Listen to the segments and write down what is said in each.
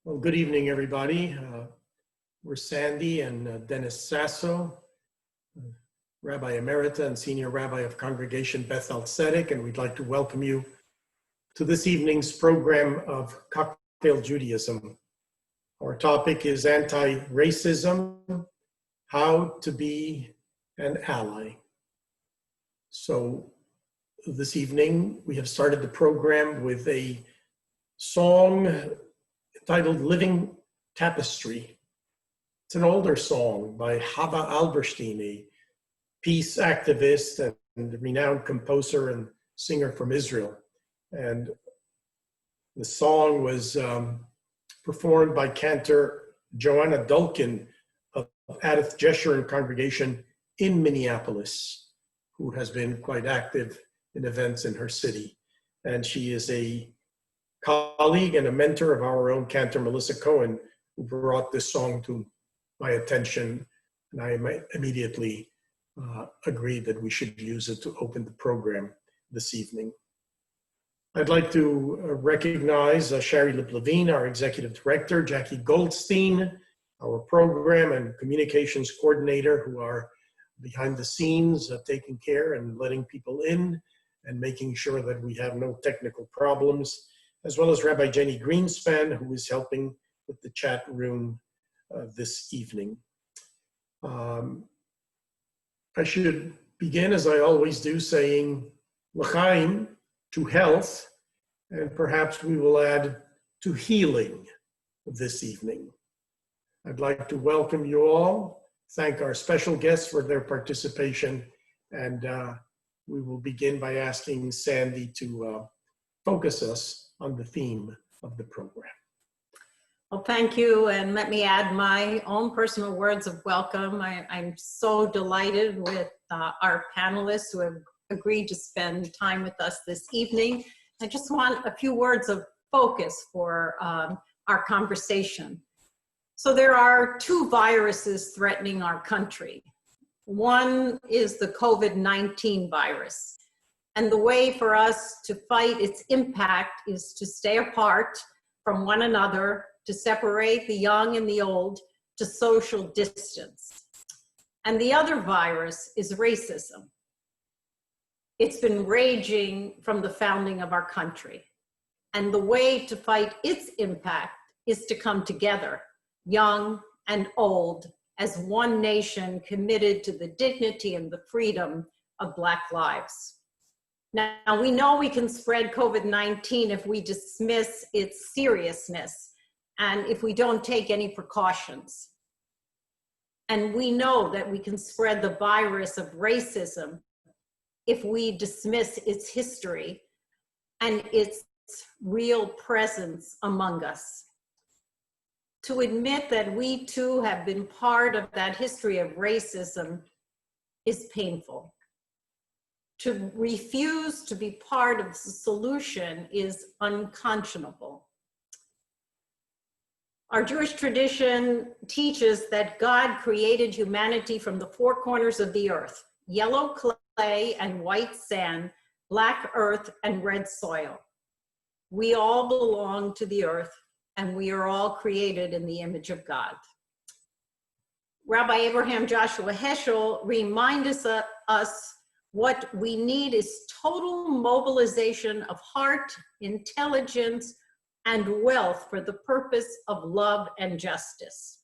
Well, good evening, everybody. We're Sandy and Dennis Sasso, Rabbi Emerita and Senior Rabbi of Congregation Beth-El, and we'd like to welcome you to this evening's program of Cocktail Judaism. Our topic is anti-racism, how to be an ally. So this evening, we have started the program with a song titled Living Tapestry. It's an older song by Hava Alberstein, a peace activist and renowned composer and singer from Israel. And the song was performed by cantor Joanna Dulkin of Adith Jeshurun congregation in Minneapolis, who has been quite active in events in her city. And she is a colleague and a mentor of our own cantor Melissa Cohen, who brought this song to my attention, and I immediately agreed that we should use it to open the program this evening. I'd like to recognize Shari Lip-Levine, our executive director, Jackie Goldstein, our program and communications coordinator, who are behind the scenes taking care and letting people in and making sure that we have no technical problems, as well as Rabbi Jenny Greenspan, who is helping with the chat room this evening. I should begin, as I always do, saying l'chaim, to health, and perhaps we will add to healing this evening. I'd like to welcome you all, thank our special guests for their participation, and we will begin by asking Sandy to focus us on the theme of the program. Well, thank you, and let me add my own personal words of welcome. I'm so delighted with our panelists who have agreed to spend time with us this evening. I just want a few words of focus for our conversation. So there are two viruses threatening our country. One is the COVID-19 virus. And the way for us to fight its impact is to stay apart from one another, to separate the young and the old, to social distance. And the other virus is racism. It's been raging from the founding of our country. And the way to fight its impact is to come together, young and old, as one nation committed to the dignity and the freedom of Black lives. Now, we know we can spread COVID-19 if we dismiss its seriousness and if we don't take any precautions. And we know that we can spread the virus of racism if we dismiss its history and its real presence among us. To admit that we too have been part of that history of racism is painful. To refuse to be part of the solution is unconscionable. Our Jewish tradition teaches that God created humanity from the four corners of the earth: yellow clay and white sand, black earth and red soil. We all belong to the earth, and we are all created in the image of God. Rabbi Abraham Joshua Heschel reminds us what we need is total mobilization of heart, intelligence, and wealth for the purpose of love and justice.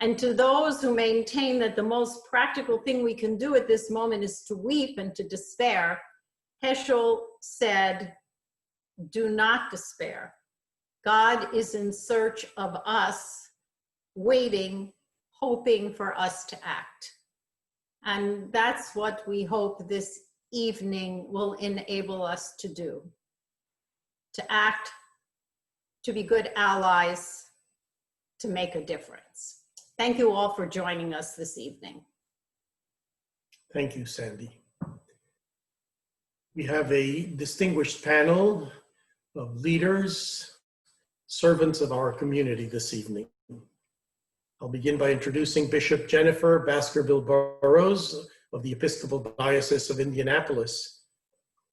And to those who maintain that the most practical thing we can do at this moment is to weep and to despair, Heschel said, "Do not despair. God is in search of us, waiting, hoping for us to act." And that's what we hope this evening will enable us to do. To act, to be good allies, to make a difference. Thank you all for joining us this evening. Thank you, Sandy. We have a distinguished panel of leaders, servants of our community this evening. I'll begin by introducing Bishop Jennifer Baskerville-Burrows of the Episcopal Diocese of Indianapolis.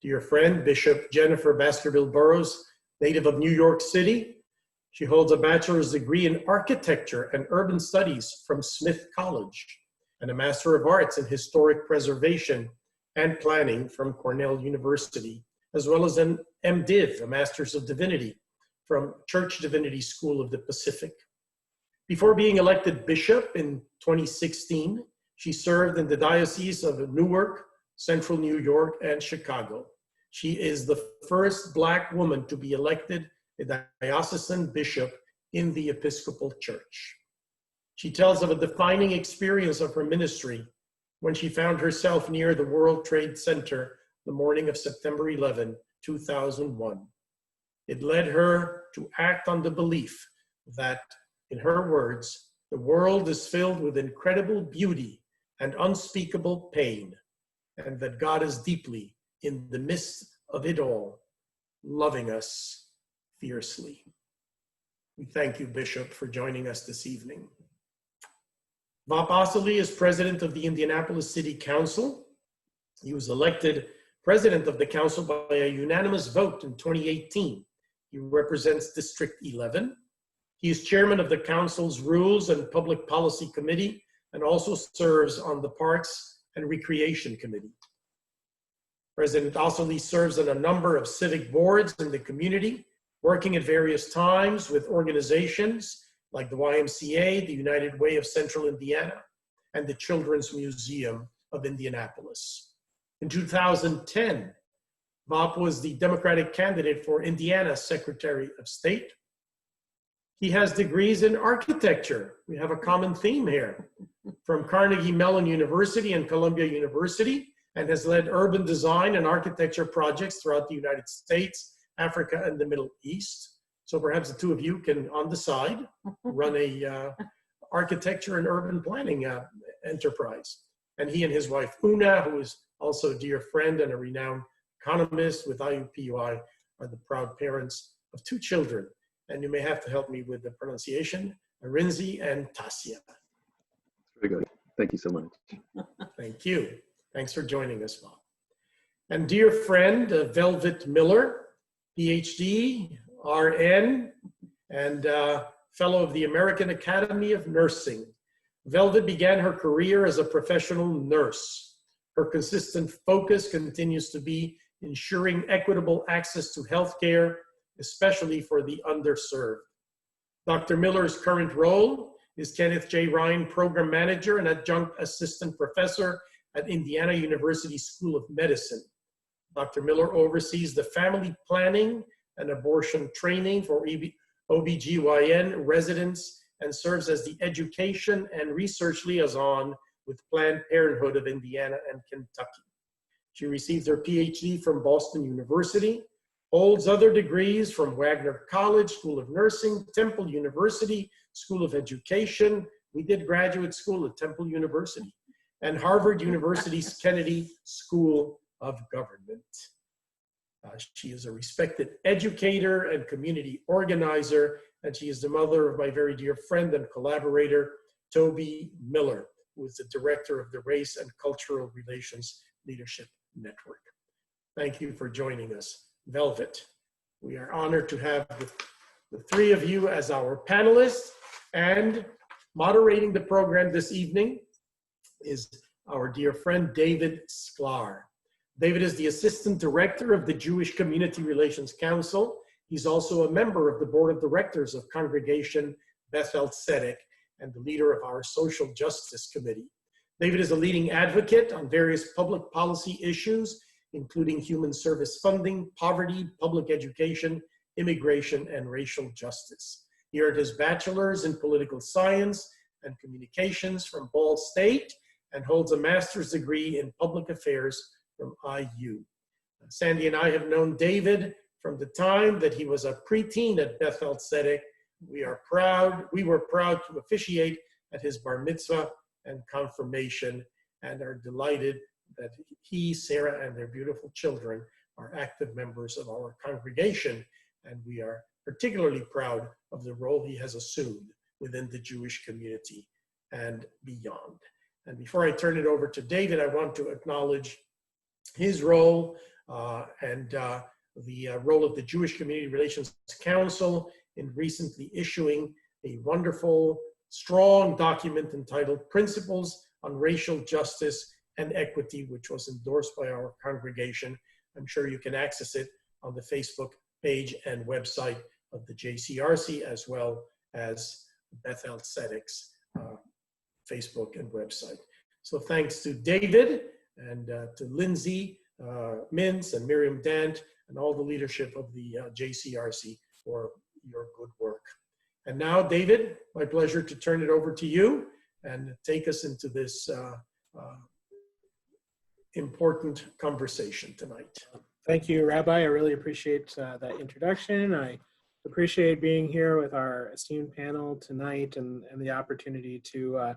Dear friend, Bishop Jennifer Baskerville-Burrows, native of New York City, She holds a bachelor's degree in architecture and urban studies from Smith College and a Master of Arts in historic preservation and planning from Cornell University, as well as an MDiv, a Master's of Divinity from Church Divinity School of the Pacific. Before being elected bishop in 2016, she served in the Diocese of Newark, Central New York, and Chicago. She is the first Black woman to be elected a diocesan bishop in the Episcopal Church. She tells of a defining experience of her ministry when she found herself near the World Trade Center the morning of September 11, 2001. It led her to act on the belief that, in her words, the world is filled with incredible beauty and unspeakable pain, and that God is deeply in the midst of it all, loving us fiercely. We thank you, Bishop, for joining us this evening. Bob Ostley is president of the Indianapolis City Council. He was elected president of the council by a unanimous vote in 2018. He represents District 11. He is chairman of the council's Rules and Public Policy Committee and also serves on the Parks and Recreation Committee. President Ostley serves on a number of civic boards in the community, working at various times with organizations like the YMCA, the United Way of Central Indiana, and the Children's Museum of Indianapolis. In 2010, Bob was the Democratic candidate for Indiana Secretary of State. He has degrees in architecture. We have a common theme here, from Carnegie Mellon University and Columbia University, and has led urban design and architecture projects throughout the United States, Africa, and the Middle East. So perhaps the two of you can, on the side, run a architecture and urban planning enterprise. And he and his wife, Una, who is also a dear friend and a renowned economist with IUPUI, are the proud parents of two children. And you may have to help me with the pronunciation, Arinzi and Tasia. Very good. Thank you so much. Thank you. Thanks for joining us, Bob. And dear friend, Velvet Miller, PhD, RN, and fellow of the American Academy of Nursing. Velvet began her career as a professional nurse. Her consistent focus continues to be ensuring equitable access to healthcare, especially for the underserved. Dr. Miller's current role is Kenneth J. Ryan Program Manager and Adjunct Assistant Professor at Indiana University School of Medicine. Dr. Miller oversees the family planning and abortion training for OBGYN residents and serves as the education and research liaison with Planned Parenthood of Indiana and Kentucky. She received her PhD from Boston University, holds other degrees from Wagner College, School of Nursing, Temple University, School of Education. We did graduate school at Temple University, and Harvard University's Kennedy School of Government. She is a respected educator and community organizer, and she is the mother of my very dear friend and collaborator, Toby Miller, who is the director of the Race and Cultural Relations Leadership Network. Thank you for joining us, Velvet. We are honored to have the three of you as our panelists, and moderating the program this evening is our dear friend, David Sklar. David is the Assistant Director of the Jewish Community Relations Council. He's also a member of the Board of Directors of Congregation Beth-El and the leader of our Social Justice Committee. David is a leading advocate on various public policy issues, including human service funding, poverty, public education, immigration, and racial justice. He earned his bachelor's in political science and communications from Ball State and holds a master's degree in public affairs from IU. Sandy and I have known David from the time that he was a preteen at Beth-El Tzedek. We were proud to officiate at his bar mitzvah and confirmation, and are delighted that he, Sarah, and their beautiful children are active members of our congregation, and we are particularly proud of the role he has assumed within the Jewish community and beyond. And before I turn it over to David, I want to acknowledge his role and the role of the Jewish Community Relations Council in recently issuing a wonderful, strong document entitled Principles on Racial Justice and Equity, which was endorsed by our congregation. I'm sure you can access it on the Facebook page and website of the JCRC, as well as Beth-El Tzedek's Facebook and website. So thanks to David and to Lindsay Mintz and Miriam Dant and all the leadership of the JCRC for your good work. And now, David, my pleasure to turn it over to you and take us into this important conversation tonight. Thank you, Rabbi. I really appreciate that introduction. I appreciate being here with our esteemed panel tonight and the opportunity to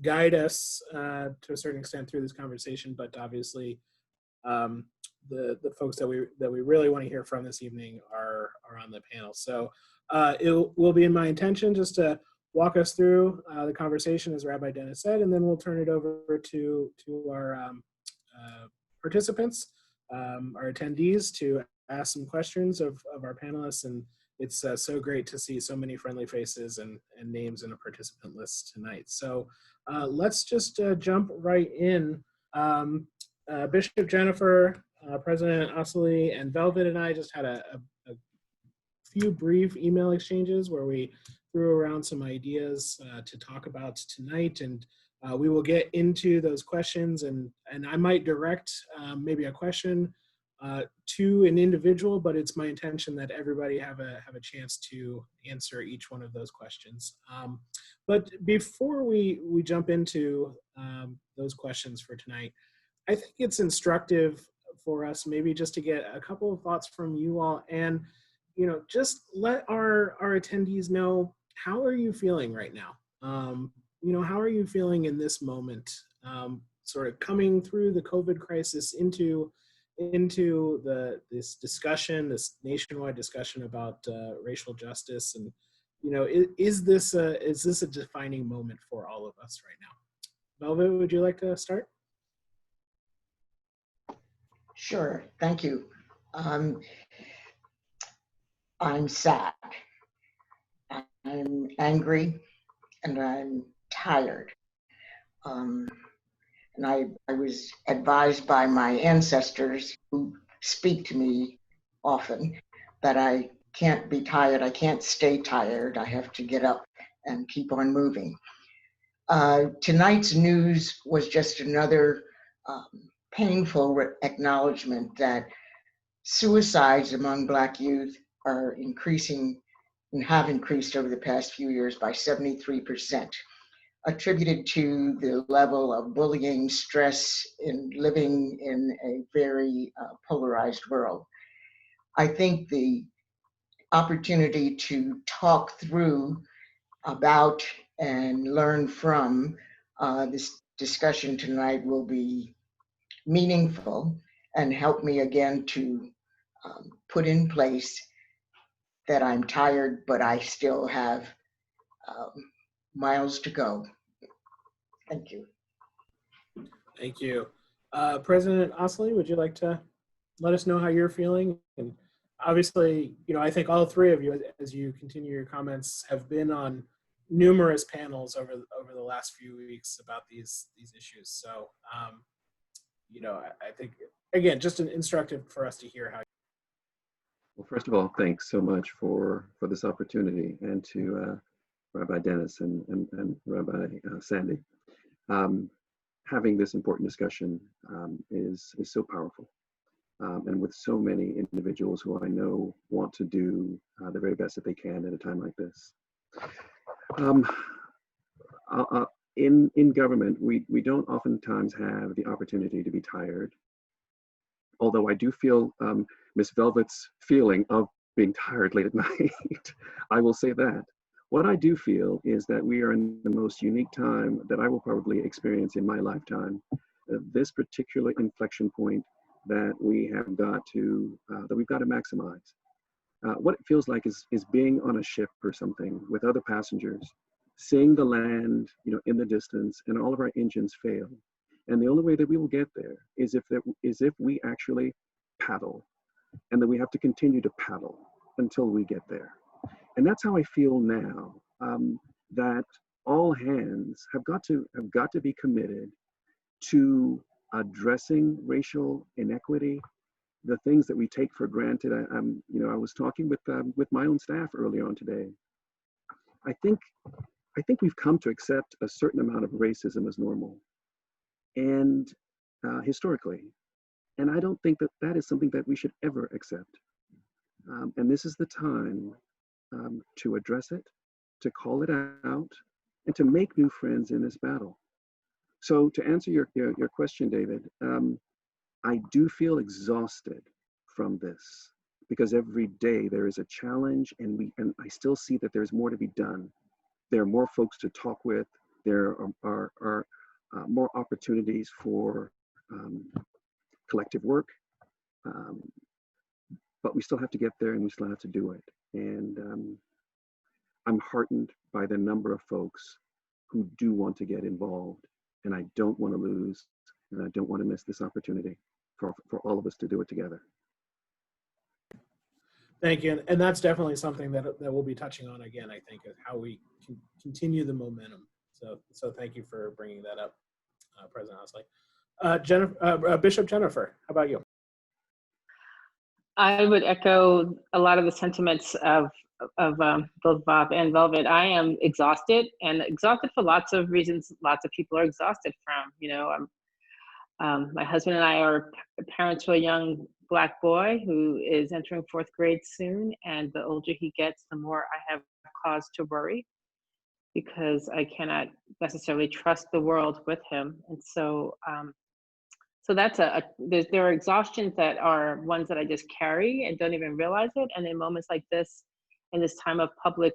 guide us to a certain extent through this conversation, but obviously the folks that we really want to hear from this evening are on the panel. So it will be in my intention just to walk us through the conversation, as Rabbi Dennis said, and then we'll turn it over to our participants, our attendees, to ask some questions of our panelists. And it's so great to see so many friendly faces and names in a participant list tonight. So let's just jump right in. Bishop Jennifer, President Asli, and Velvet and I just had a few brief email exchanges where we threw around some ideas to talk about tonight, and we will get into those questions, and I might direct maybe a question to an individual, but it's my intention that everybody have a chance to answer each one of those questions. But before we jump into those questions for tonight, I think it's instructive for us maybe just to get a couple of thoughts from you all, and just let our attendees know, how are you feeling right now? How are you feeling in this moment, sort of coming through the COVID crisis into this discussion, this nationwide discussion about racial justice, and is this a defining moment for all of us right now? Velvet, would you like to start? Sure, thank you. I'm sad, I'm angry, and I'm tired. And I was advised by my ancestors, who speak to me often, that I can't be tired, I can't stay tired, I have to get up and keep on moving. Tonight's news was just another painful acknowledgement that suicides among Black youth are increasing and have increased over the past few years by 73%, attributed to the level of bullying, stress in living in a very polarized world. I think the opportunity to talk through about and learn from this discussion tonight will be meaningful and help me again to put in place that I'm tired, but I still have miles to go. Thank you. Thank you. President Asli, would you like to let us know how you're feeling? And obviously, I think all three of you, as you continue your comments, have been on numerous panels over the last few weeks about these issues. So, I think, again, just an instructive for us to hear how. Well, first of all, thanks so much for this opportunity, and to Rabbi Dennis and Rabbi Sandy. Having this important discussion is so powerful, and with so many individuals who I know want to do the very best that they can at a time like this. In government, we don't oftentimes have the opportunity to be tired, although I do feel Miss Velvet's feeling of being tired late at night. I will say that. What I do feel is that we are in the most unique time that I will probably experience in my lifetime. This particular inflection point that we have got to, that we've got to maximize. What it feels like is being on a ship or something with other passengers, seeing the land, in the distance, and all of our engines fail. And the only way that we will get there is if we actually paddle, and that we have to continue to paddle until we get there. And that's how I feel now, that all hands have got to be committed to addressing racial inequity, the things that we take for granted. I was talking with my own staff earlier on today. I think we've come to accept a certain amount of racism as normal, and historically, and I don't think that that is something that we should ever accept. And this is the time to address it, to call it out, and to make new friends in this battle. So to answer your question, David, I do feel exhausted from this because every day there is a challenge, and I still see that there's more to be done. There are more folks to talk with. There are more opportunities for collective work, but we still have to get there, and we still have to do it. And I'm heartened by the number of folks who do want to get involved, and I don't want to lose, and I don't want to miss this opportunity for all of us to do it together. Thank you. And that's definitely something that we'll be touching on again, I think, is how we can continue the momentum. So thank you for bringing that up, President Osley. Bishop Jennifer, how about you? I would echo a lot of the sentiments of both Bob and Velvet. I am exhausted, and exhausted for lots of reasons. Lots of people are exhausted from. My husband and I are parents to a young Black boy who is entering 4th grade soon, and the older he gets, the more I have cause to worry, because I cannot necessarily trust the world with him. And so that's there are exhaustions that are ones that I just carry and don't even realize it. And in moments like this, in this time of public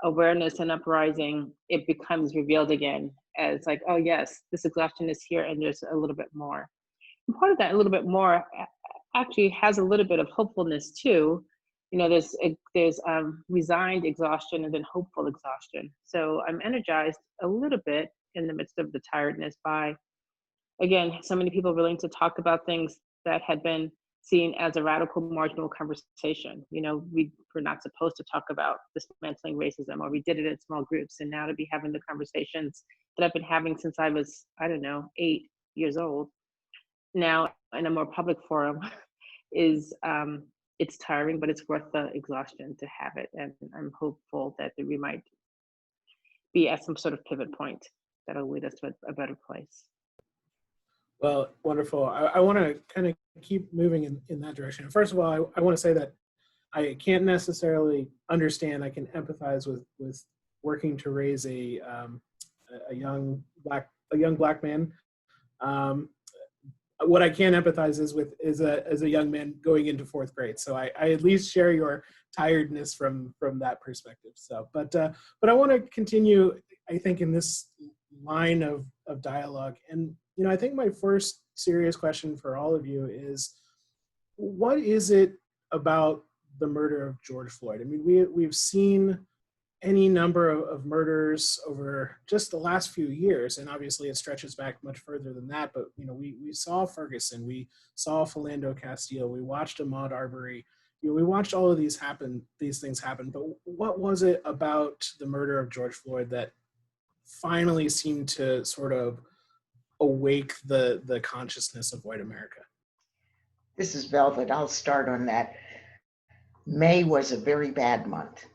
awareness and uprising, it becomes revealed again as like, oh yes, this exhaustion is here, and there's a little bit more. And part of that, a little bit more, actually has a little bit of hopefulness too. There's resigned exhaustion and then hopeful exhaustion. So I'm energized a little bit in the midst of the tiredness by, again, so many people willing to talk about things that had been seen as a radical marginal conversation. We were not supposed to talk about dismantling racism, or we did it in small groups. And now to be having the conversations that I've been having since I was, 8 years old, now in a more public forum, is it's tiring, but it's worth the exhaustion to have it. And I'm hopeful that we might be at some sort of pivot point that'll lead us to a better place. Well, wonderful. I want to kind of keep moving in that direction. First of all, I want to say that I can't necessarily understand. I can empathize with working to raise a young black man. What I can empathize is a young man going into 4th grade. So I at least share your tiredness from that perspective. So, but I want to continue, I think, in this line of dialogue. And I think my first serious question for all of you is, what is it about the murder of George Floyd? I mean, we've seen any number of murders over just the last few years, and obviously it stretches back much further than that. But we saw Ferguson, we saw Philando Castile, we watched Ahmaud Arbery, we watched all of these things happen. But what was it about the murder of George Floyd that finally seemed to sort of awake the consciousness of white America? This is Velvet. I'll start on that. May was a very bad month.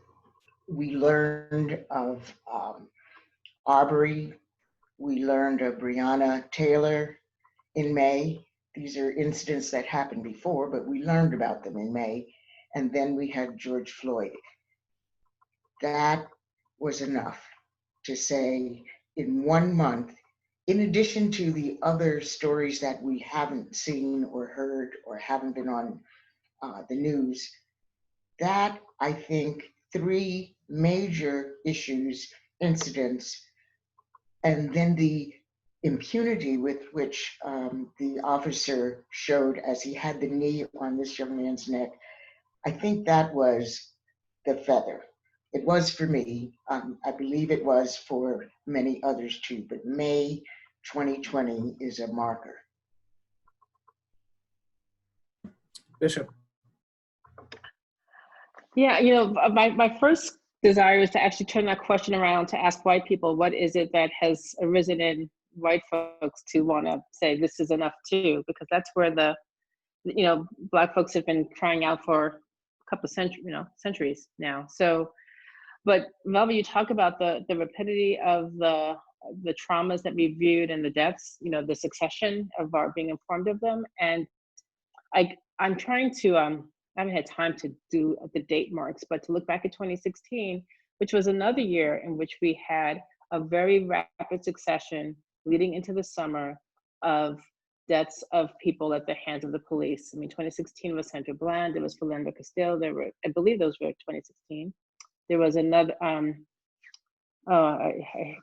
We learned of Arbery. We learned of Breonna Taylor in May. These are incidents that happened before, but we learned about them in May. And then we had George Floyd. That was enough to say, in 1 month, in addition to the other stories that we haven't seen or heard or haven't been on the news, that, I think, 3 major issues, incidents, and then the impunity with which the officer showed as he had the knee on this young man's neck, I think that was the feather. It was for me. I believe it was for many others too, but May 2020 is a marker. Bishop. Yeah, you know, my first desire is to actually turn that question around to ask white people, what is it that has arisen in white folks to want to say this is enough too? Because that's where the, you know, Black folks have been crying out for a couple of centuries now. So, but Velva, you talk about the rapidity of the traumas that we viewed and the deaths, you know, the succession of our being informed of them. And I'm trying to, I haven't had time to do the date marks, but to look back at 2016, which was another year in which we had a very rapid succession leading into the summer of deaths of people at the hands of the police. I mean, 2016 was Sandra Bland, it was Philando Castile, there were, I believe those were 2016. There was another, oh, I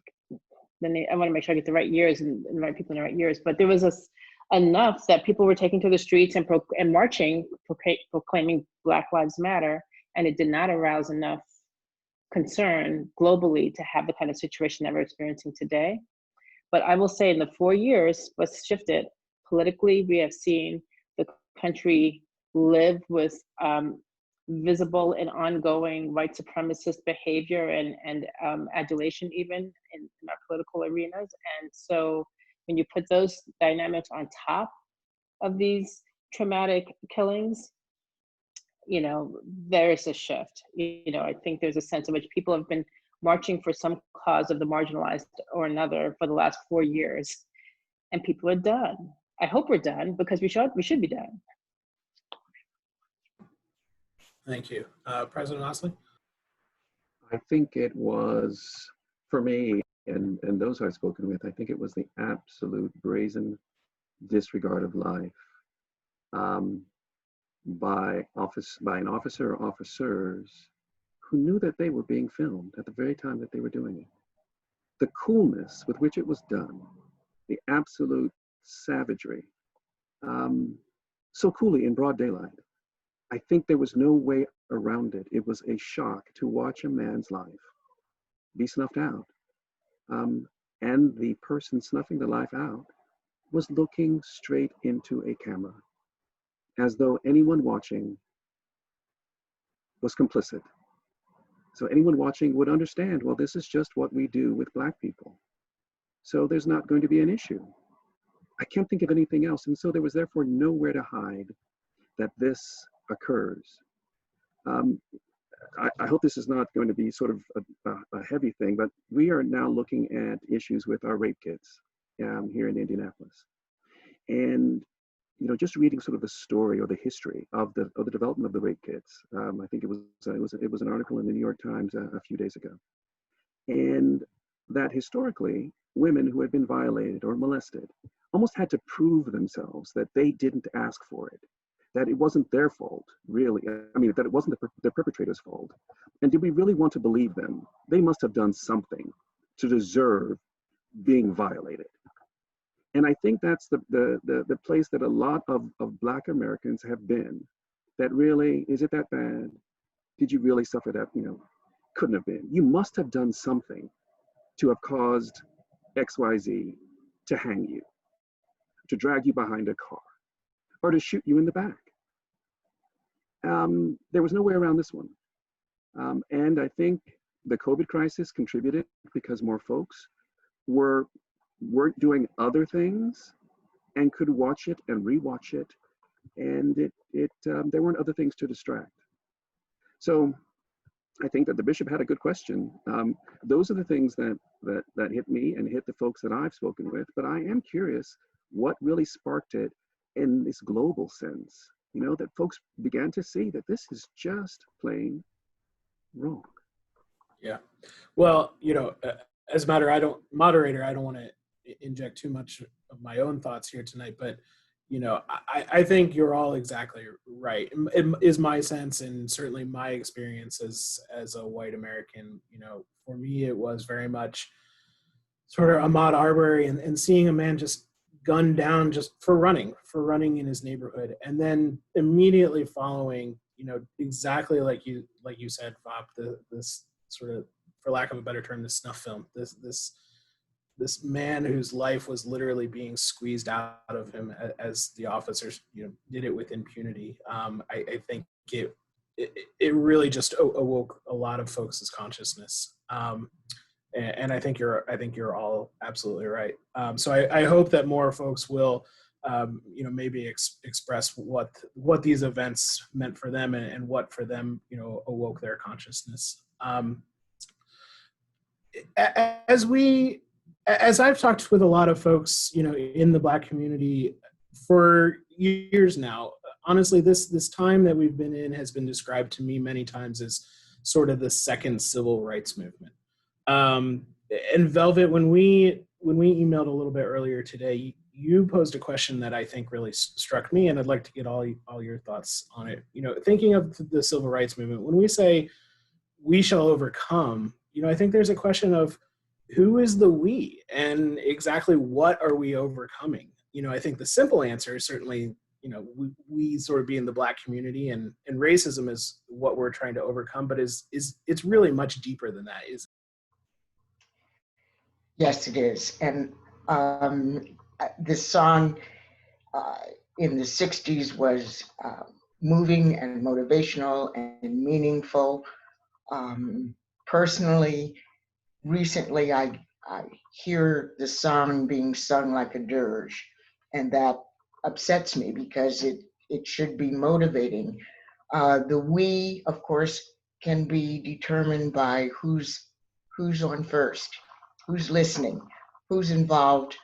want to make sure I get the right years and the right people in the right years, but there was enough that people were taking to the streets and marching, proclaiming Black Lives Matter, and it did not arouse enough concern globally to have the kind of situation that we're experiencing today. But I will say in the 4 years, what's shifted politically, we have seen the country live with visible and ongoing white supremacist behavior and adulation even in our political arenas. And so when you put those dynamics on top of these traumatic killings, you know, there's a shift. You know, I think there's a sense in which people have been marching for some cause of the marginalized or another for the last 4 years, and people are done. I hope we're done because we should be done. Thank you. President Osley? I think it was, for me and those I've spoken with, I think it was the absolute brazen disregard of life by an officer or officers who knew that they were being filmed at the very time that they were doing it. The coolness with which it was done, the absolute savagery, so coolly in broad daylight. I think there was no way around it. It was a shock to watch a man's life be snuffed out. And the person snuffing the life out was looking straight into a camera, as though anyone watching was complicit. So anyone watching would understand, well, this is just what we do with Black people. So there's not going to be an issue. I can't think of anything else. And so there was therefore nowhere to hide that this occurs. I hope this is not going to be sort of a heavy thing, but we are now looking at issues with our rape kits here in Indianapolis. And you know, just reading sort of the story or the history of the development of the rape kits. I think it was an article in the New York Times a few days ago, and that historically women who had been violated or molested almost had to prove themselves that they didn't ask for it, that it wasn't their fault, really. I mean, that it wasn't the perpetrator's fault. And did we really want to believe them? They must have done something to deserve being violated. And I think that's the place that a lot of Black Americans have been. That really, is it that bad? Did you really suffer that? You know, couldn't have been. You must have done something to have caused XYZ to hang you, to drag you behind a car, or to shoot you in the back. There was no way around this one. And I think the COVID crisis contributed because more folks weren't doing other things and could watch it and rewatch it, and there weren't other things to distract. So I think that the bishop had a good question. Those are the things that hit me and hit the folks that I've spoken with, but I am curious what really sparked it in this global sense, you know, that folks began to see that this is just plain wrong. Yeah. Well, you know, as moderator, I don't want to inject too much of my own thoughts here tonight, but you know, I think you're all exactly right. It is my sense, and certainly my experience as a white American. You know, for me, it was very much sort of Ahmaud Arbery and seeing a man just gunned down just for running in his neighborhood, and then immediately following, you know, exactly like you said, Bob, this sort of, for lack of a better term, this snuff film, this man whose life was literally being squeezed out of him as the officers, you know, did it with impunity. I think it really just awoke a lot of folks' consciousness. And I think you're all absolutely right. So I hope that more folks will, maybe express what these events meant for them, and what for them, awoke their consciousness. As I've talked with a lot of folks, in the Black community for years now, honestly, this time that we've been in has been described to me many times as sort of the second civil rights movement. And Velvet, when we emailed a little bit earlier today, you posed a question that I think really struck me, and I'd like to get all your thoughts on it. Thinking of the civil rights movement, when we say we shall overcome, I think there's a question of who is the we, and exactly what are we overcoming? I think the simple answer is certainly, we sort of be in the Black community, and racism is what we're trying to overcome, but it's really much deeper than that, is. Yes, it is. And this song in the 60s was moving and motivational and meaningful. Personally, recently I hear the song being sung like a dirge, and that upsets me because it should be motivating. The we, of course, can be determined by who's on first, who's listening, who's involved,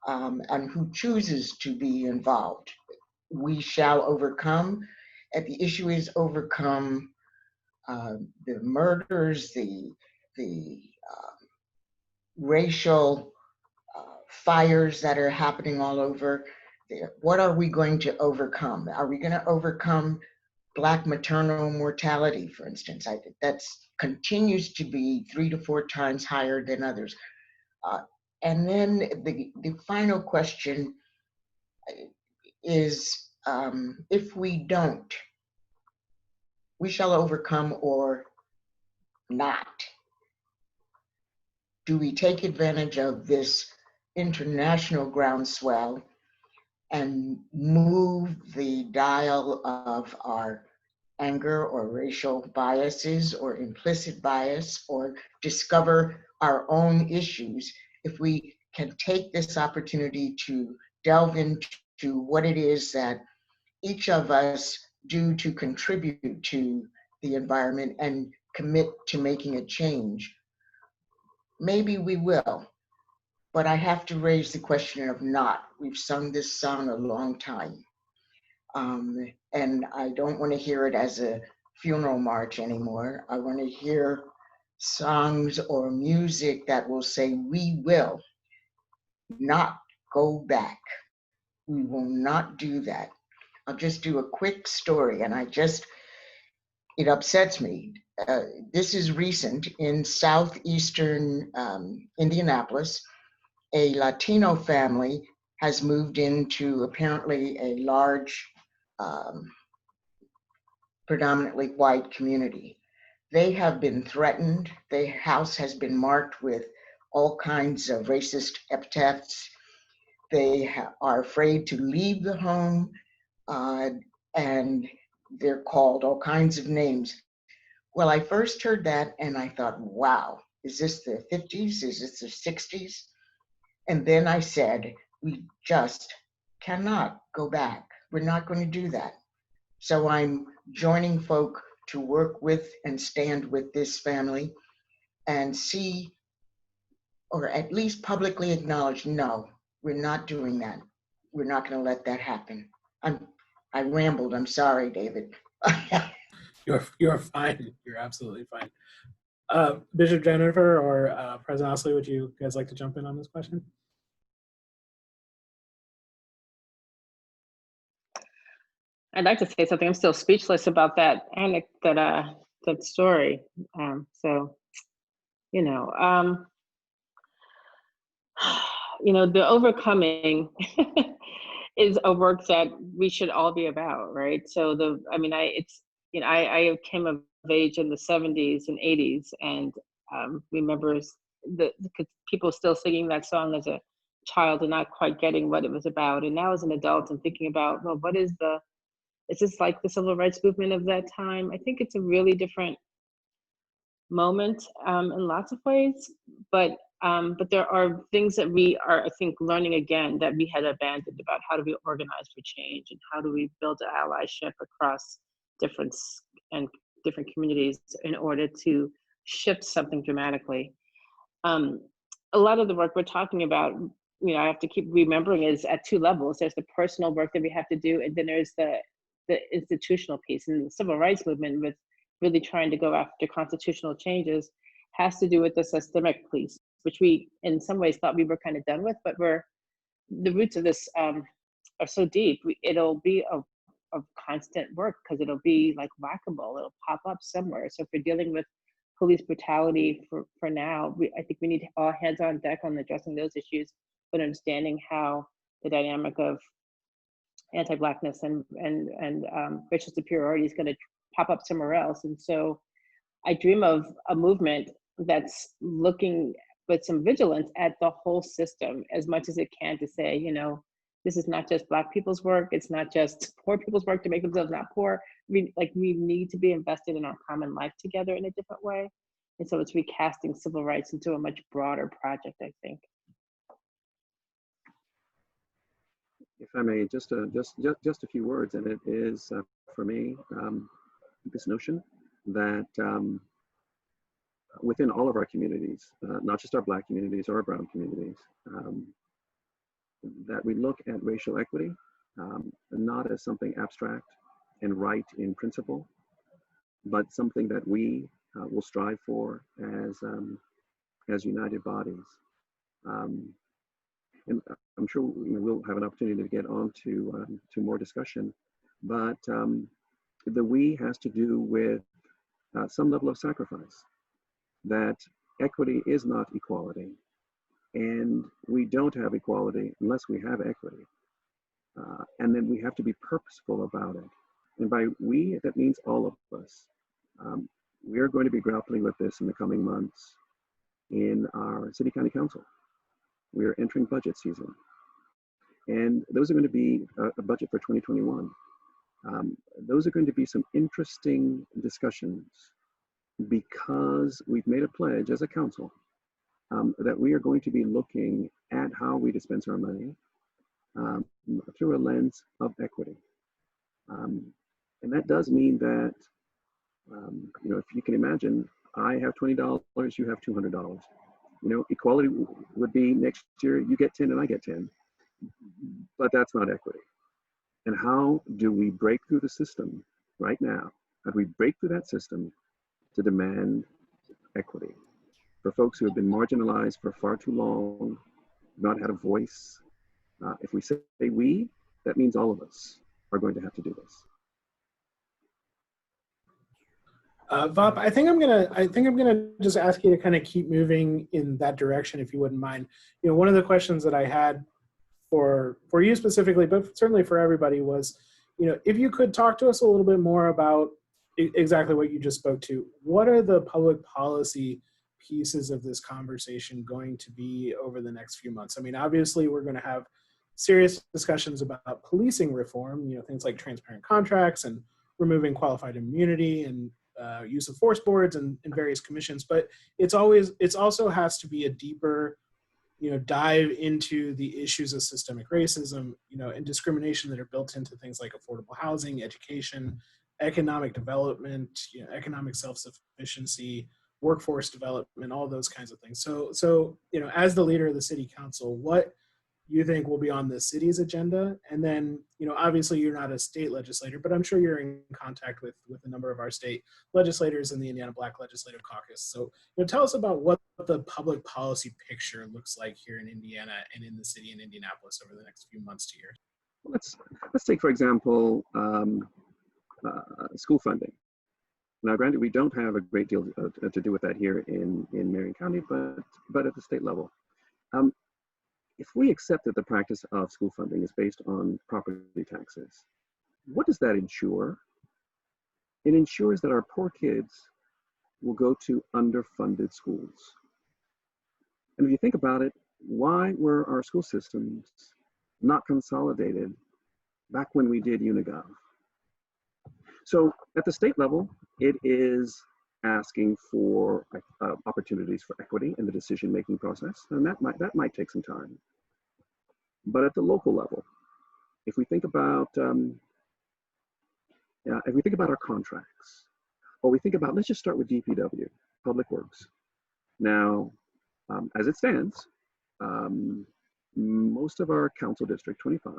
and who chooses to be involved. We shall overcome. And the issue is overcome the murders, the racial fires that are happening all over. What are we going to overcome? Are we going to overcome Black maternal mortality, for instance? I think that continues to be 3 to 4 times higher than others. And then the final question is, if we don't, we shall overcome or not. Do we take advantage of this international groundswell and move the dial of our anger or racial biases or implicit bias, or discover our own issues? If we can take this opportunity to delve into what it is that each of us do to contribute to the environment and commit to making a change, maybe we will. But I have to raise the question of not. We've sung this song a long time. And I don't want to hear it as a funeral march anymore. I want to hear songs or music that will say, we will not go back. We will not do that. I'll just do a quick story, and it upsets me. This is recent. In southeastern Indianapolis, a Latino family has moved into apparently a large, predominantly white community. They have been threatened. Their house has been marked with all kinds of racist epithets. They are afraid to leave the home, and they're called all kinds of names. Well, I first heard that and I thought, wow, is this the 50s? Is this the 60s? And then I said, we just cannot go back. We're not going to do that. So I'm joining folk to work with and stand with this family and see, or at least publicly acknowledge, no, we're not doing that. We're not going to let that happen. I rambled. I'm sorry, David. You're fine. You're absolutely fine. Bishop Jennifer or President Osley, would you guys like to jump in on this question? I'd like to say something. I'm still speechless about that that story. So, the overcoming is a work that we should all be about, right? So I came of age in the 70s and 80s, and remember the people still singing that song as a child and not quite getting what it was about. And now as an adult, I'm thinking about, well, what is the It's just like the civil rights movement of that time. I think it's a really different moment in lots of ways, but there are things that we are, I think, learning again that we had abandoned about how do we organize for change and how do we build an allyship across and different communities in order to shift something dramatically. A lot of the work we're talking about, I have to keep remembering, is at two levels. There's the personal work that we have to do, and then there's the institutional piece. And the civil rights movement, with really trying to go after constitutional changes, has to do with the systemic piece, which we in some ways thought we were kind of done with, but the roots of this are so deep. It'll be a constant work, because it'll be like whack-a-mole. It'll pop up somewhere. So if we're dealing with police brutality for now, I think we need all hands on deck on addressing those issues, but understanding how the dynamic of anti-Blackness and racial superiority is going to pop up somewhere else. And so I dream of a movement that's looking with some vigilance at the whole system as much as it can, to say, this is not just Black people's work. It's not just poor people's work to make themselves not poor. We need to be invested in our common life together in a different way. And so it's recasting civil rights into a much broader project, I think. If I may, just a few words, and it is for me this notion that within all of our communities, not just our Black communities or our brown communities, that we look at racial equity not as something abstract and right in principle, but something that we will strive for as united bodies. And I'm sure we'll have an opportunity to get on to more discussion, but the we has to do with some level of sacrifice, that equity is not equality, and we don't have equality unless we have equity. And then we have to be purposeful about it. And by we, that means all of us. We are going to be grappling with this in the coming months in our city county council. We are entering budget season. And those are going to be a budget for 2021. Those are going to be some interesting discussions, because we've made a pledge as a council that we are going to be looking at how we dispense our money through a lens of equity. And that does mean that, if you can imagine, I have $20, you have $200. Equality would be next year you get 10 and I get 10, but that's not equity. And how do we break through the system right now? How do we break through that system to demand equity for folks who have been marginalized for far too long, not had a voice? If we say we, that means all of us are going to have to do this. Vop, I think I'm gonna just ask you to kind of keep moving in that direction, if you wouldn't mind. One of the questions that I had for you specifically, but certainly for everybody, was, if you could talk to us a little bit more about exactly what you just spoke to. What are the public policy pieces of this conversation going to be over the next few months? I mean, obviously, we're going to have serious discussions about policing reform. Things like transparent contracts and removing qualified immunity and use of force boards and various commissions, but it's also has to be a deeper, dive into the issues of systemic racism, and discrimination that are built into things like affordable housing, education, economic development, economic self-sufficiency, workforce development, all those kinds of things. So as the leader of the city council, what you think will be on the city's agenda? And then, obviously you're not a state legislator, but I'm sure you're in contact with a number of our state legislators in the Indiana Black Legislative Caucus. So, tell us about what the public policy picture looks like here in Indiana and in the city in Indianapolis over the next few months to years. Let's take, for example, school funding. Now, granted, we don't have a great deal to do with that here in Marion County, but at the state level. If we accept that the practice of school funding is based on property taxes, what does that ensure? It ensures that our poor kids will go to underfunded schools. And if you think about it, why were our school systems not consolidated back when we did UNIGOV? So at the state level, it is asking for opportunities for equity in the decision-making process, and that might take some time. But at the local level, if we think about our contracts, or we think about, let's just start with DPW, Public Works. Now, as it stands, most of our council district, 25,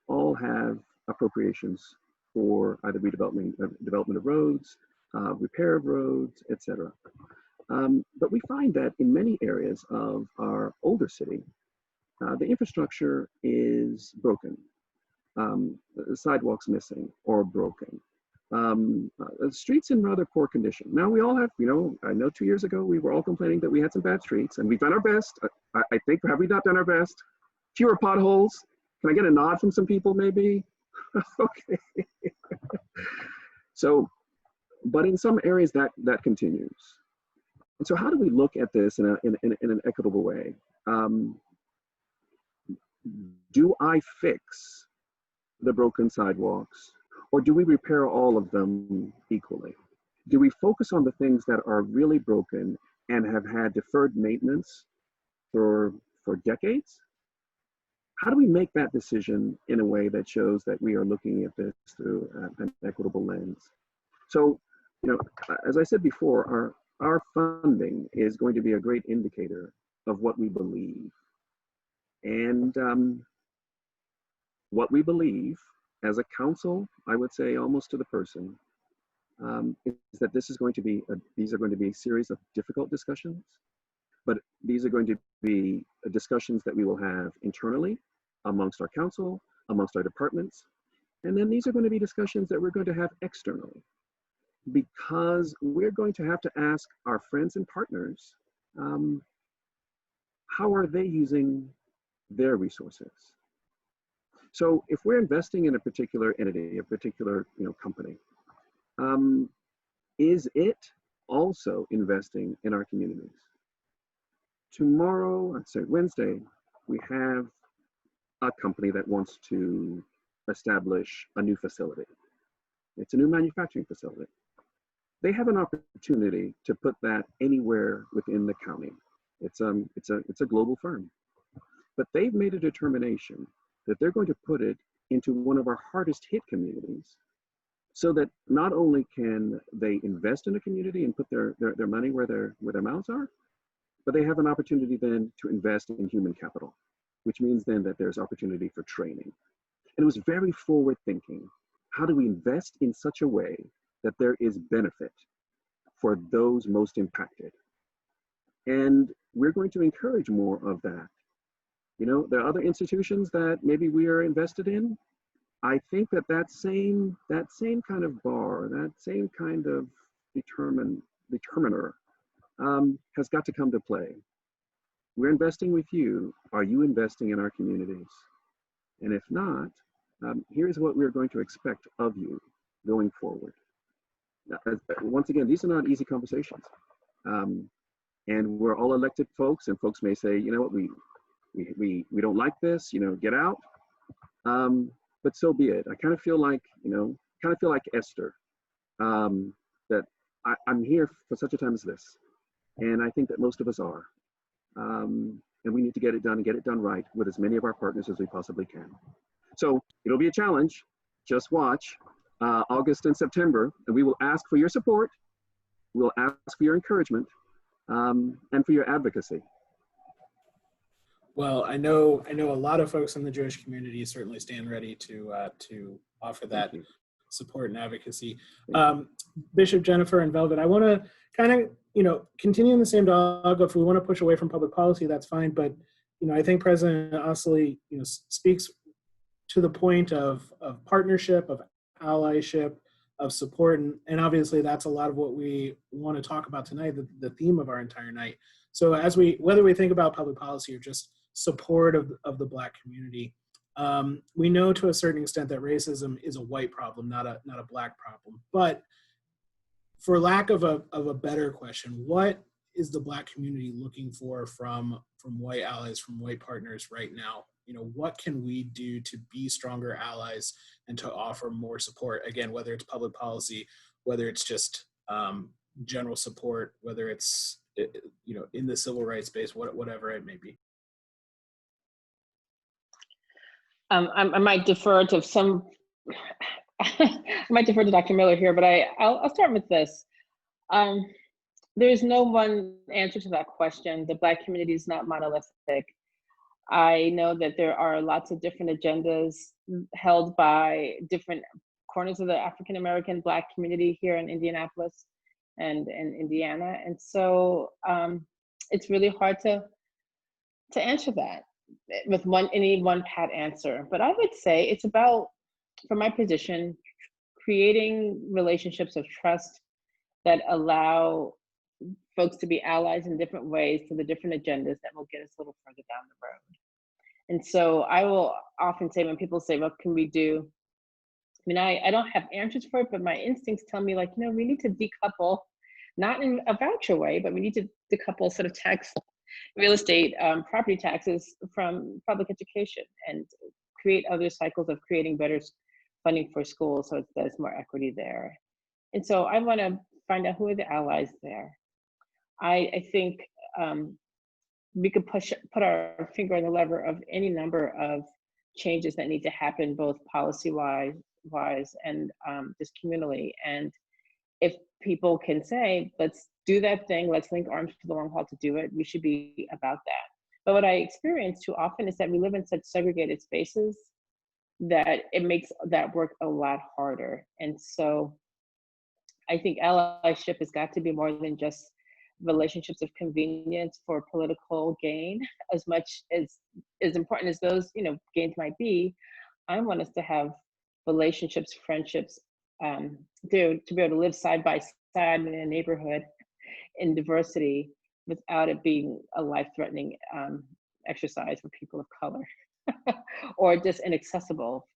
all have appropriations for either development of roads, repair of roads, etc. But we find that in many areas of our older city, the infrastructure is broken. Sidewalks missing or broken. Streets in rather poor condition. Now we all have, I know 2 years ago we were all complaining that we had some bad streets, and we've done our best. I think, have we not done our best? Fewer potholes. Can I get a nod from some people maybe? Okay. So, but in some areas that continues. And so how do we look at this in an equitable way? Do I fix the broken sidewalks, or do we repair all of them equally? Do we focus on the things that are really broken and have had deferred maintenance for decades? How do we make that decision in a way that shows that we are looking at this through an equitable lens? So, as I said before, our funding is going to be a great indicator of what we believe. And what we believe as a council, I would say almost to the person, is that these are going to be a series of difficult discussions, but these are going to be discussions that we will have internally amongst our council, amongst our departments, and then these are going to be discussions that we're going to have externally, because we're going to have to ask our friends and partners, how are they using their resources? So if we're investing in a particular entity, a particular company, is it also investing in our communities? Tomorrow, I'd say Wednesday, we have a company that wants to establish a new facility. It's a new manufacturing facility. They have an opportunity to put that anywhere within the county. It's a global firm, but they've made a determination that they're going to put it into one of our hardest hit communities, so that not only can they invest in a community and put their money where their mouths are, but they have an opportunity then to invest in human capital, which means then that there's opportunity for training. And it was very forward thinking. How do we invest in such a way that there is benefit for those most impacted? And we're going to encourage more of that. There are other institutions that maybe we are invested in. I think that same kind of bar, that same kind of determiner has got to come to play. We're investing with you. Are you investing in our communities? And if not, here's what we're going to expect of you going forward. Once again, these are not easy conversations. And we're all elected folks, and folks may say, you know what, we don't like this, get out. But so be it. I kind of feel like, Esther, that I'm here for such a time as this. And I think that most of us are. And we need to get it done and get it done right with as many of our partners as we possibly can. So it'll be a challenge. Just watch August and September, and we will ask for your support. We'll ask for your encouragement and for your advocacy. Well, I know a lot of folks in the Jewish community certainly stand ready to offer that support and advocacy. Bishop Jennifer and Velvet, I want to kind of continue in the same dialogue. If we want to push away from public policy, that's fine. But I think President Osley speaks to the point of partnership, of allyship, of support, and obviously that's a lot of what we want to talk about tonight, the theme of our entire night. So whether we think about public policy or just support of the Black community, we know to a certain extent that racism is a white problem, not a Black problem. But for lack of a better question, what is the Black community looking for from white allies, from white partners right now what can we do to be stronger allies and to offer more support, again, whether it's public policy, whether it's just general support, whether it's in the civil rights space, whatever it may be. I might defer to some. I might defer to Dr. Miller here, but I'll start with this. There's no one answer to that question. The Black community is not monolithic. I know that there are lots of different agendas held by different corners of the African American Black community here in Indianapolis and in Indiana, and so it's really hard to answer that with any one pat answer. But I would say it's about, from my position, creating relationships of trust that allow folks to be allies in different ways to the different agendas that will get us a little further down the road. And so I will often say, when people say, what can we do? I mean, I don't have answers for it, but my instincts tell me, like, we need to decouple, not in a voucher way, but we need to decouple sort of tax, real estate, property taxes from public education, and create other cycles of creating better funding for schools so there's more equity there. And so I want to find out who are the allies there. I think we could put our finger on the lever of any number of changes that need to happen, both policy-wise and just communally. And if people can say, let's do that thing, let's link arms for the long haul to do it, we should be about that. But what I experience too often is that we live in such segregated spaces that it makes that work a lot harder. And so I think allyship has got to be more than just relationships of convenience for political gain. As much as important as those gains might be, I want us to have relationships, friendships, to be able to live side by side in a neighborhood in diversity without it being a life-threatening exercise for people of color or just inaccessible.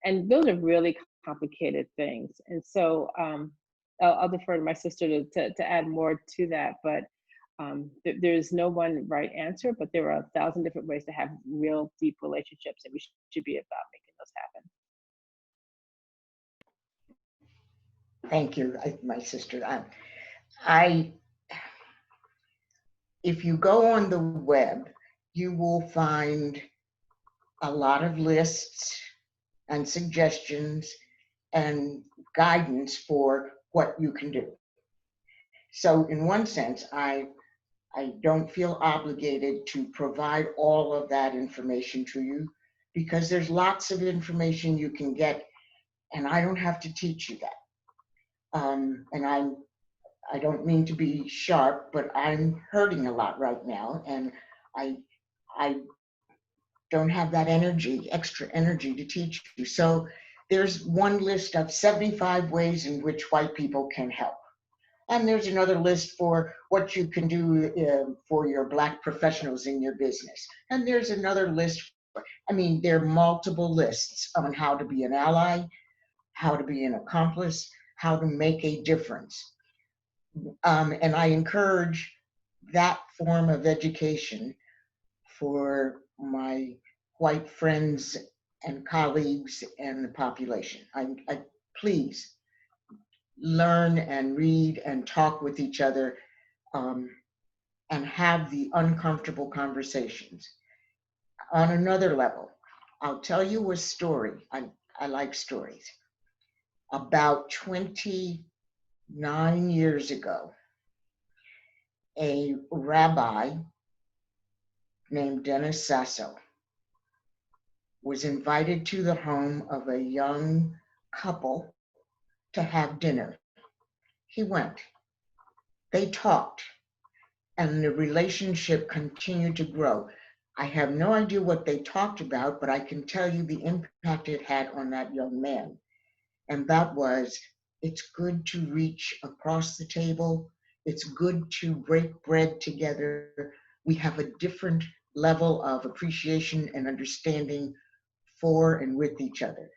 And those are really complicated things. And so I'll defer to my sister to add more to that, but there's no one right answer, but there are 1,000 different ways to have real deep relationships, and we should be about making those happen. Thank you, my sister. If you go on the web, you will find a lot of lists and suggestions and guidance for what you can do. So in one sense, I don't feel obligated to provide all of that information to you, because there's lots of information you can get, and I don't have to teach you that. And I don't mean to be sharp, but I'm hurting a lot right now, and I don't have that energy, extra energy to teach you. So there's one list of 75 ways in which white people can help. And there's another list for what you can do for your Black professionals in your business. And there's another list. There are multiple lists on how to be an ally, how to be an accomplice, how to make a difference. And I encourage that form of education for my white friends and colleagues and the population. I please learn and read and talk with each other, and have the uncomfortable conversations. On another level, I'll tell you a story. I like stories. About 29 years ago, a rabbi named Dennis Sasso was invited to the home of a young couple to have dinner. He went. They talked, and the relationship continued to grow. I have no idea what they talked about, but I can tell you the impact it had on that young man. And that was, it's good to reach across the table. It's good to break bread together. We have a different level of appreciation and understanding for and with each other.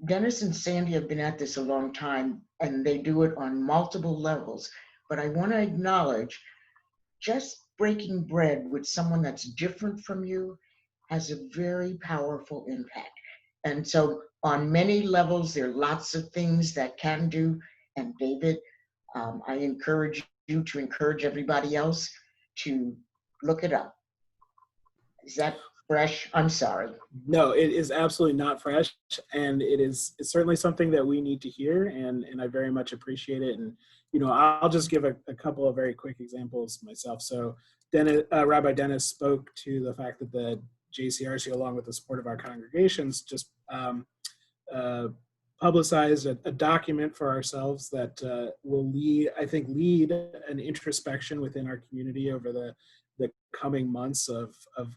Dennis and Sandy have been at this a long time, and they do it on multiple levels. But I want to acknowledge just breaking bread with someone that's different from you has a very powerful impact. And so on many levels, there are lots of things that can do. And David, I encourage you to encourage everybody else to look it up. Is that fresh? I'm sorry. No, it is absolutely not fresh, and it's certainly something that we need to hear, and I very much appreciate it. And I'll just give a couple of very quick examples myself. So, Rabbi Dennis spoke to the fact that the JCRC, along with the support of our congregations, just publicized a document for ourselves that will lead an introspection within our community over the coming months of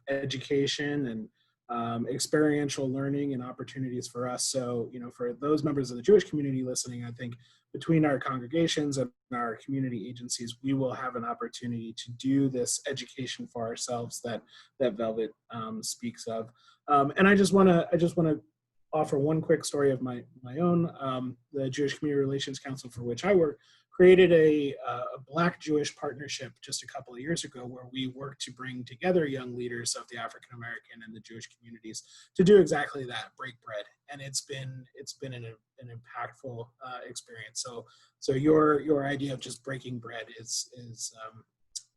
education and experiential learning and opportunities for us. So, for those members of the Jewish community listening, I think between our congregations and our community agencies, we will have an opportunity to do this education for ourselves that Velvet speaks of. And I just want to offer one quick story of my own. The Jewish Community Relations Council, for which I work, created a Black-Jewish partnership just a couple of years ago, where we worked to bring together young leaders of the African American and the Jewish communities to do exactly that, break bread. And it's been an impactful experience. So your idea of just breaking bread is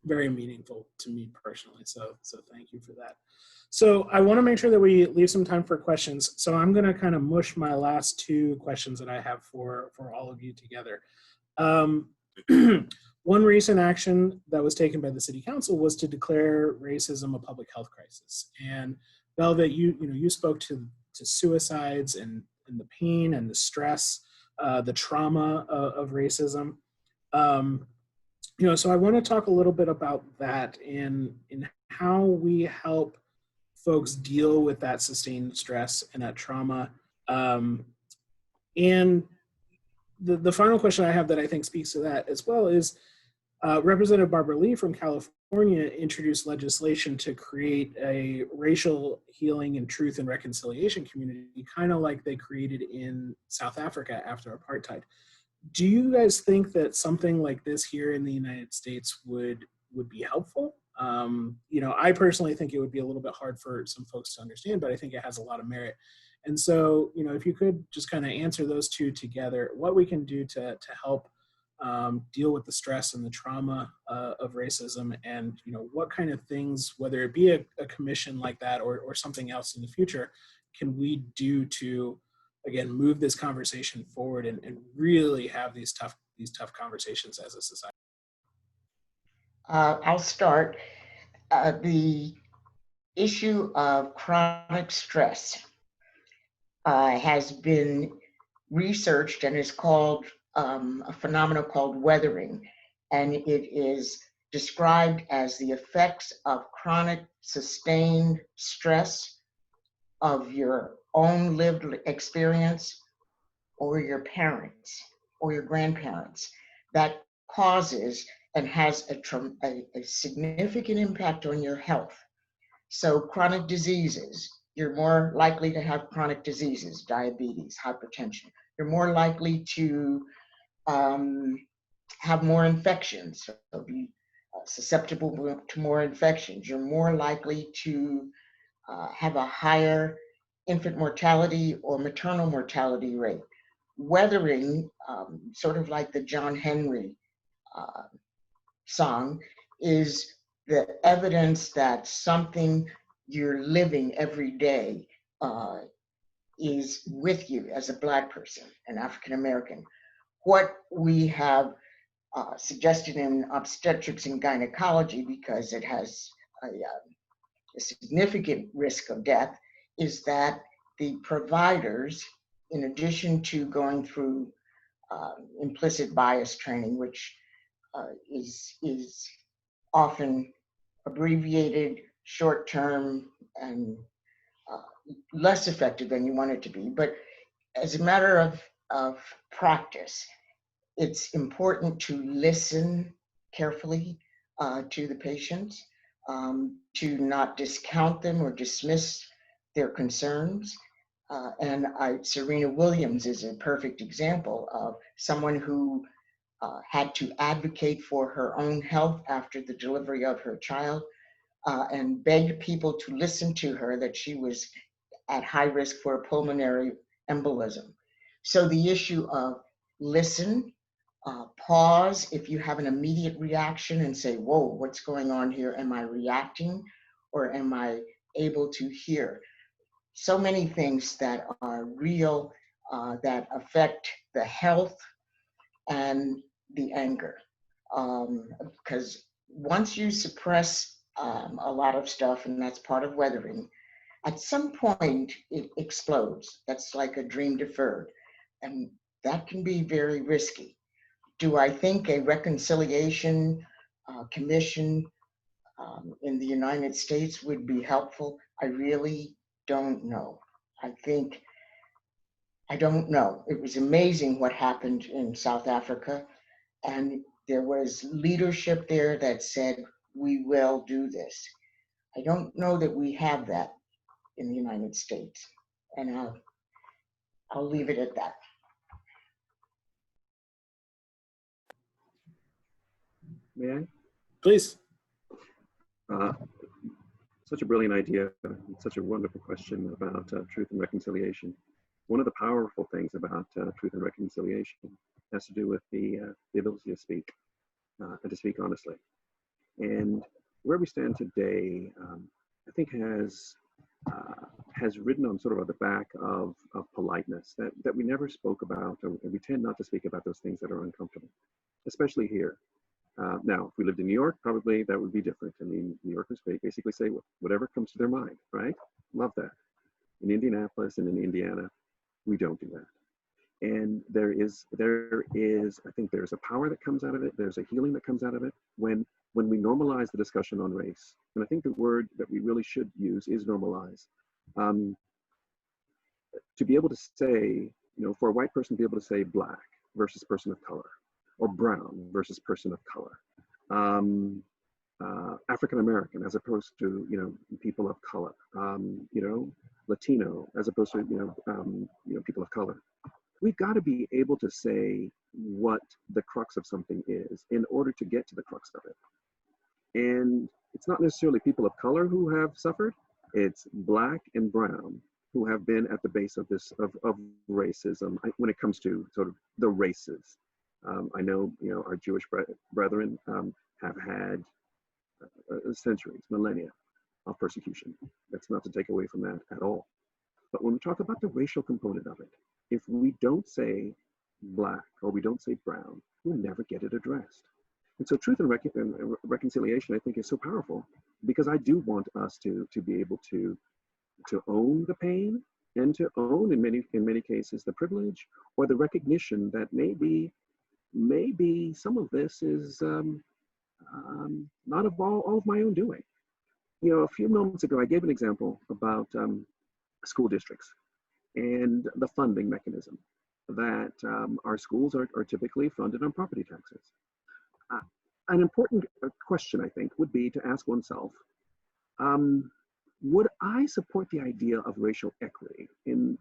very meaningful to me personally. So thank you for that. So I want to make sure that we leave some time for questions. So I'm going to kind of mush my last two questions that I have for all of you together. One recent action that was taken by the City Council was to declare racism a public health crisis. And Velvet, you spoke to suicides and the pain and the stress, the trauma of racism. So I want to talk a little bit about that in how we help folks deal with that sustained stress and that trauma. And the final question I have that I think speaks to that as well is Representative Barbara Lee from California introduced legislation to create a racial healing and truth and reconciliation community, kind of like they created in South Africa after apartheid. Do you guys think that something like this here in the United States would be helpful? I personally think it would be a little bit hard for some folks to understand, but I think it has a lot of merit. And so, if you could just kind of answer those two together, what we can do to help deal with the stress and the trauma of racism, and what kind of things, whether it be a commission like that or something else in the future, can we do to, again, move this conversation forward and really have these tough conversations as a society? I'll start. The issue of chronic stress has been researched and is called a phenomenon called weathering. And it is described as the effects of chronic sustained stress of your own lived experience or your parents or your grandparents that causes and has a significant impact on your health. So chronic diseases, you're more likely to have chronic diseases, diabetes, hypertension. You're more likely to have more infections, so be susceptible to more infections. You're more likely to have a higher infant mortality or maternal mortality rate. Weathering, sort of like the John Henry song, is the evidence that something you're living every day is with you as a Black person, an African American. What we have suggested in obstetrics and gynecology, because it has a significant risk of death, is that the providers, in addition to going through implicit bias training, which is often abbreviated, short-term, and less effective than you want it to be. But as a matter of practice, it's important to listen carefully to the patients, to not discount them or dismiss their concerns. And Serena Williams is a perfect example of someone who had to advocate for her own health after the delivery of her child. and begged people to listen to her, that she was at high risk for a pulmonary embolism. So the issue of listen, pause if you have an immediate reaction and say, whoa, what's going on here? Am I reacting or am I able to hear? So many things that are real, that affect the health and the anger. Because once you suppress a lot of stuff, and that's part of weathering, at some point it explodes. That's like a dream deferred. And that can be very risky. Do I think a reconciliation commission in the United States would be helpful? I really don't know. I don't know. It was amazing what happened in South Africa. And there was leadership there that said, we will do this. I don't know that we have that in the United States. And I'll leave it at that. May I? Please. Such a brilliant idea, such a wonderful question about truth and reconciliation. One of the powerful things about truth and reconciliation has to do with the ability to speak and to speak honestly. And where we stand today, I think has written on sort of the back of politeness that we never spoke about, and we tend not to speak about those things that are uncomfortable, especially here. Now, if we lived in New York, probably that would be different. I mean, New Yorkers basically say whatever comes to their mind, right? Love that. In Indianapolis and in Indiana, we don't do that. And there is, I think there's a power that comes out of it. There's a healing that comes out of it when we normalize the discussion on race. And I think the word that we really should use is normalize. To be able to say, for a white person to be able to say black versus person of color, or brown versus person of color, African American as opposed to people of color, Latino as opposed to people of color. We've got to be able to say what the crux of something is in order to get to the crux of it. And it's not necessarily people of color who have suffered; it's black and brown who have been at the base of this of racism when it comes to sort of the races. I know, our Jewish brethren have had centuries, millennia of persecution. That's not to take away from that at all. But when we talk about the racial component of it, if we don't say black or we don't say brown, we'll never get it addressed. And so truth and reconciliation, I think, is so powerful, because I do want us to be able to own the pain and to own, in many cases, the privilege or the recognition that maybe some of this is not of all of my own doing. A few moments ago, I gave an example about school districts and the funding mechanism that our schools are typically funded on property taxes. An important question, I think, would be to ask oneself, would I support the idea of racial equity in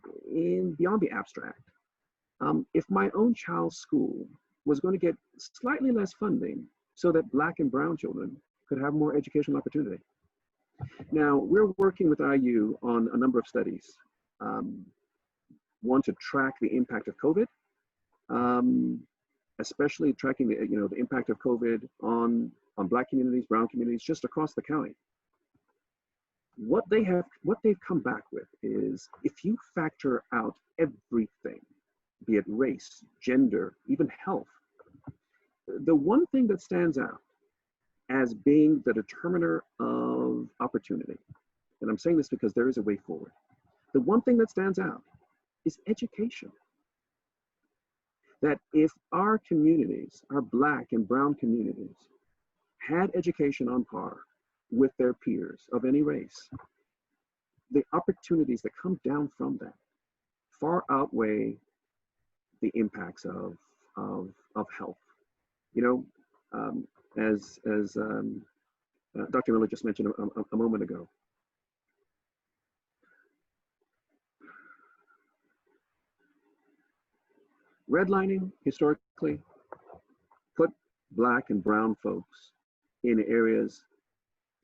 beyond the abstract if my own child's school was going to get slightly less funding so that black and brown children could have more educational opportunity? Now, we're working with IU on a number of studies. One, to track the impact of COVID, especially tracking the impact of COVID on black communities, brown communities, just across the county. What they've come back with is, if you factor out everything, be it race, gender, even health, the one thing that stands out as being the determiner of opportunity, and I'm saying this because there is a way forward, the one thing that stands out is education. That if our communities, our black and brown communities, had education on par with their peers of any race, the opportunities that come down from that far outweigh the impacts of health. As Dr. Miller just mentioned a moment ago, redlining historically put black and brown folks in areas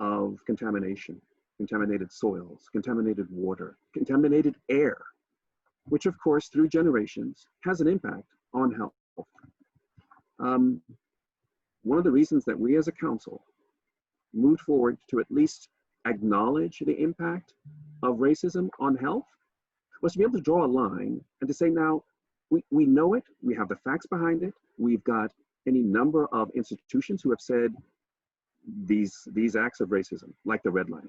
of contamination, contaminated soils, contaminated water, contaminated air, which of course through generations has an impact on health. One of the reasons that we as a council moved forward to at least acknowledge the impact of racism on health was to be able to draw a line and to say, now, we know it, we have the facts behind it, we've got any number of institutions who have said these acts of racism, like the red line,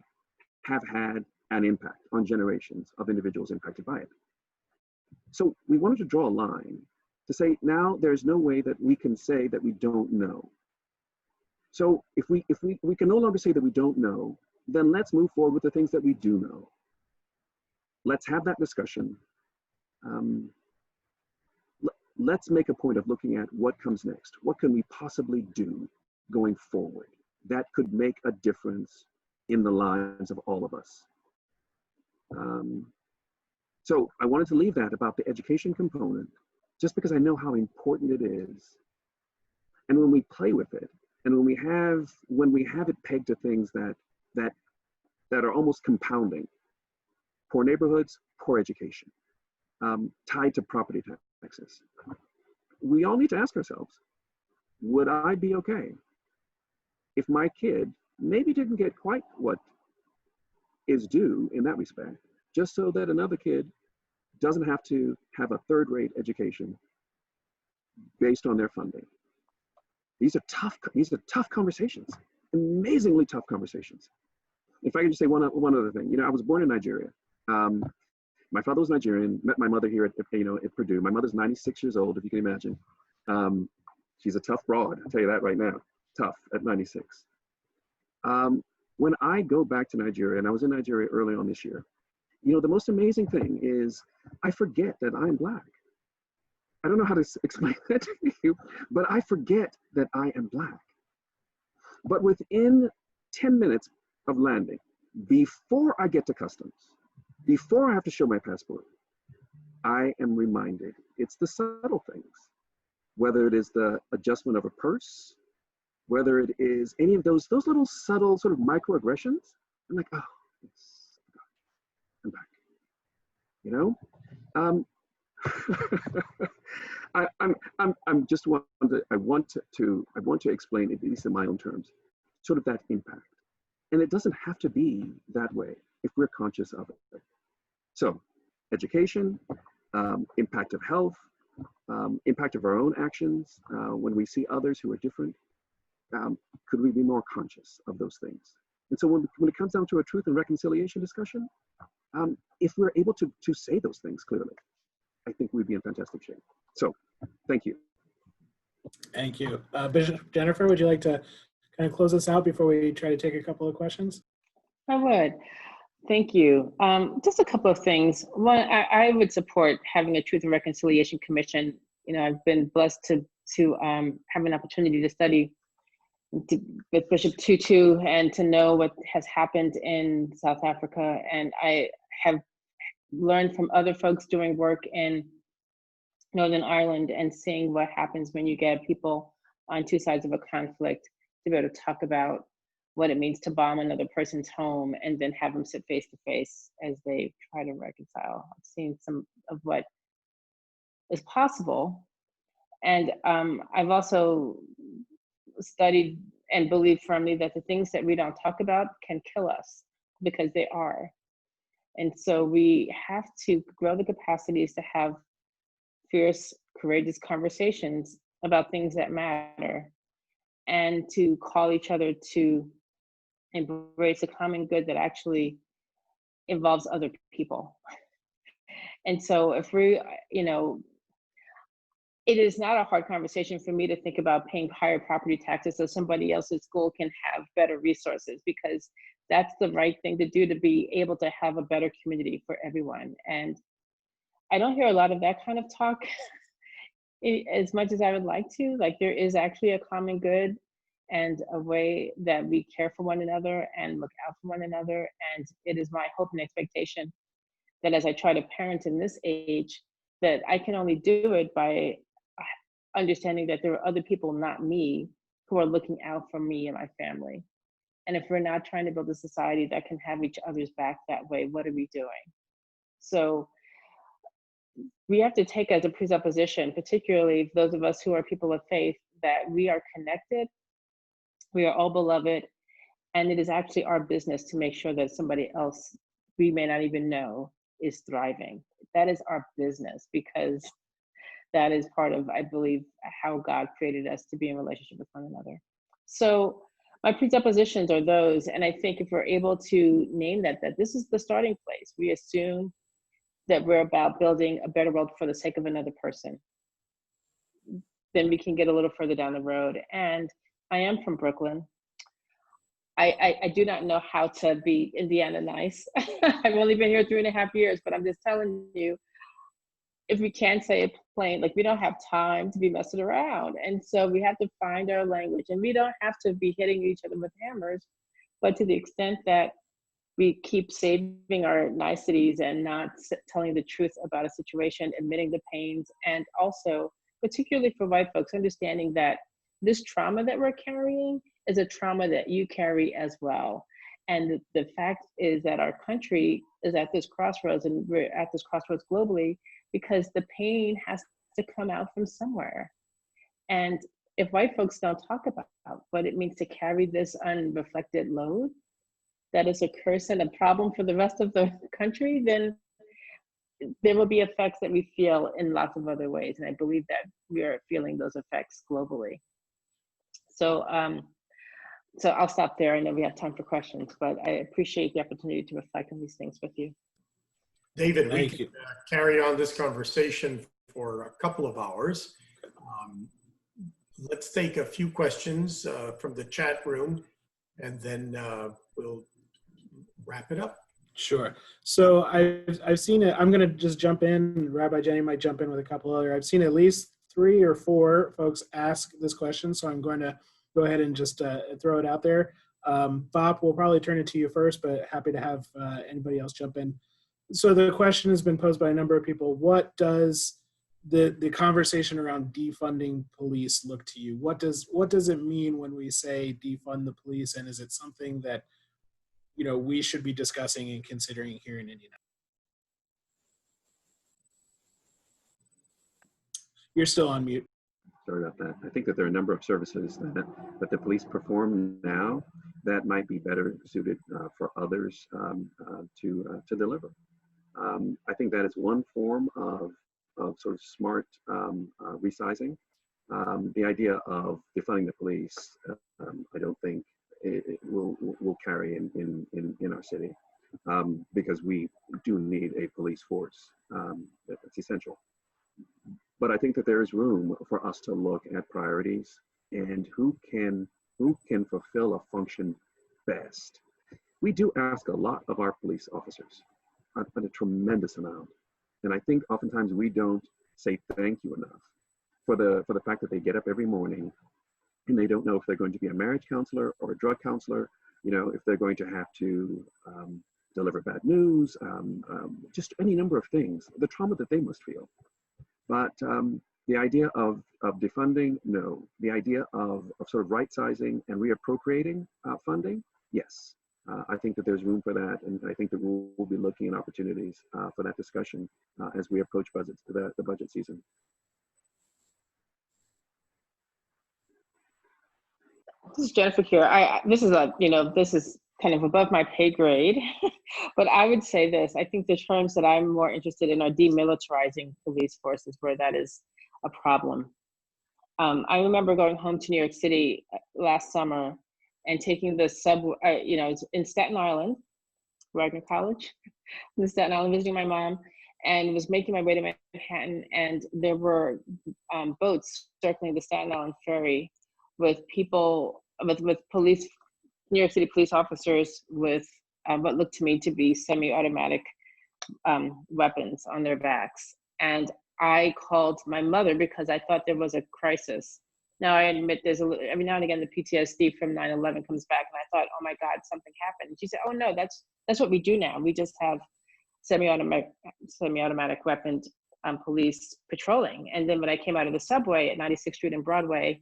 have had an impact on generations of individuals impacted by it. So we wanted to draw a line to say, now there's no way that we can say that we don't know. So if we can no longer say that we don't know, then let's move forward with the things that we do know. Let's have that discussion. Let's make a point of looking at what comes next. What can we possibly do going forward that could make a difference in the lives of all of us? So I wanted to leave that about the education component, just because I know how important it is. And when we play with it, and when we have it pegged to things that are almost compounding, poor neighborhoods, poor education, tied to property taxes, we all need to ask ourselves, would I be okay if my kid maybe didn't get quite what is due in that respect, just so that another kid doesn't have to have a third-rate education based on their funding? These are tough conversations, amazingly tough conversations. If I could just say one other thing, I was born in Nigeria. My father was Nigerian, met my mother here at Purdue. My mother's 96 years old, if you can imagine. She's a tough broad, I'll tell you that right now, tough at 96. When I go back to Nigeria, and I was in Nigeria early on this year, the most amazing thing is I forget that I'm Black. I don't know how to explain that to you, but I forget that I am Black. But within 10 minutes of landing, before I get to customs, before I have to show my passport, I am reminded it's the subtle things, whether it is the adjustment of a purse, whether it is any of those little subtle sort of microaggressions. I'm like, oh, yes, I'm back. I'm just I want to explain, at least in my own terms, sort of that impact. And it doesn't have to be that way if we're conscious of it. So education, impact of health, impact of our own actions, when we see others who are different, could we be more conscious of those things? And so when it comes down to a truth and reconciliation discussion, if we're able to say those things clearly, I think we'd be in fantastic shape. So thank you. Thank you. Bishop Jennifer, would you like to kind of close us out before we try to take a couple of questions? I would. Thank you. Just a couple of things. One, I would support having a Truth and Reconciliation Commission. I've been blessed to have an opportunity to study with Bishop Tutu and to know what has happened in South Africa. And I have learned from other folks doing work in Northern Ireland and seeing what happens when you get people on two sides of a conflict to be able to talk about what it means to bomb another person's home and then have them sit face to face as they try to reconcile. I've seen some of what is possible. And I've also studied and believe firmly that the things that we don't talk about can kill us, because they are. And so we have to grow the capacities to have fierce, courageous conversations about things that matter, and to call each other to embrace a common good that actually involves other people. And so if we, it is not a hard conversation for me to think about paying higher property taxes so somebody else's school can have better resources, because that's the right thing to do to be able to have a better community for everyone. And I don't hear a lot of that kind of talk as much as I would like to. Like, there is actually a common good and a way that we care for one another and look out for one another. And it is my hope and expectation that as I try to parent in this age, that I can only do it by understanding that there are other people, not me, who are looking out for me and my family. And if we're not trying to build a society that can have each other's back that way, what are we doing? So we have to take as a presupposition, particularly those of us who are people of faith, that we are connected, we are all beloved, and it is actually our business to make sure that somebody else we may not even know is thriving. That is our business, because that is part of, I believe, how God created us to be in relationship with one another. So my presuppositions are those, and I think if we're able to name that this is the starting place, we assume that we're about building a better world for the sake of another person, then we can get a little further down the road. And I am from Brooklyn. I do not know how to be Indiana nice. I've only been here 3.5 years, but I'm just telling you, if we can't say it plain, like, we don't have time to be messing around. And so we have to find our language, and we don't have to be hitting each other with hammers, but to the extent that we keep saving our niceties and not telling the truth about a situation, admitting the pains, and also, particularly for white folks, understanding that this trauma that we're carrying is a trauma that you carry as well. And the fact is that our country is at this crossroads, and we're at this crossroads globally, because the pain has to come out from somewhere. And if white folks don't talk about what it means to carry this unreflected load, that is a curse and a problem for the rest of the country, then there will be effects that we feel in lots of other ways. And I believe that we are feeling those effects globally. So, so I'll stop there. I know we have time for questions, but I appreciate the opportunity to reflect on these things with you. David, we Thank can you. carry on this conversation for a couple of hours. Let's take a few questions from the chat room, and then we'll wrap it up. Sure. So I've seen it. I'm going to just jump in. Rabbi Jenny might jump in with a couple other. I've seen at least 3 or 4 folks ask this question, so I'm going to go ahead and just throw it out there. Bob, we'll probably turn it to you first, but happy to have anybody else jump in. So the question has been posed by a number of people. What does the conversation around defunding police look to you? What does it mean when we say defund the police, and is it something that we should be discussing and considering here in Indiana? You're still on mute. Sorry about that. I think that there are a number of services that the police perform now that might be better suited for others to deliver. I think that is one form of sort of smart resizing. The idea of defunding the police, I don't think it will carry in our city, because we do need a police force. That's essential. But I think that there is room for us to look at priorities and who can fulfill a function best. We do ask a lot of our police officers, a tremendous amount, and I think oftentimes we don't say thank you enough for the fact that they get up every morning and they don't know if they're going to be a marriage counselor or a drug counselor, if they're going to have to deliver bad news, just any number of things, the trauma that they must feel. But the idea of defunding, no. The idea of sort of right-sizing and reappropriating funding, yes. I think that there's room for that, and I think that we'll be looking at opportunities for that discussion as we approach the budget season. This is Jennifer here. This is kind of above my pay grade, but I would say this. I think the terms that I'm more interested in are demilitarizing police forces, where that is a problem. I remember going home to New York City last summer and taking the subway, in Staten Island, Wagner College, in Staten Island, visiting my mom, and was making my way to Manhattan, and there were boats circling the Staten Island ferry with people, with police, New York City police officers with what looked to me to be semi-automatic weapons on their backs. And I called my mother because I thought there was a crisis. Now I admit every now and again the PTSD from 9/11 comes back, and I thought, oh my God, something happened. And she said, oh no, that's what we do now. We just have semi-automatic weapon police patrolling. And then when I came out of the subway at 96th Street and Broadway,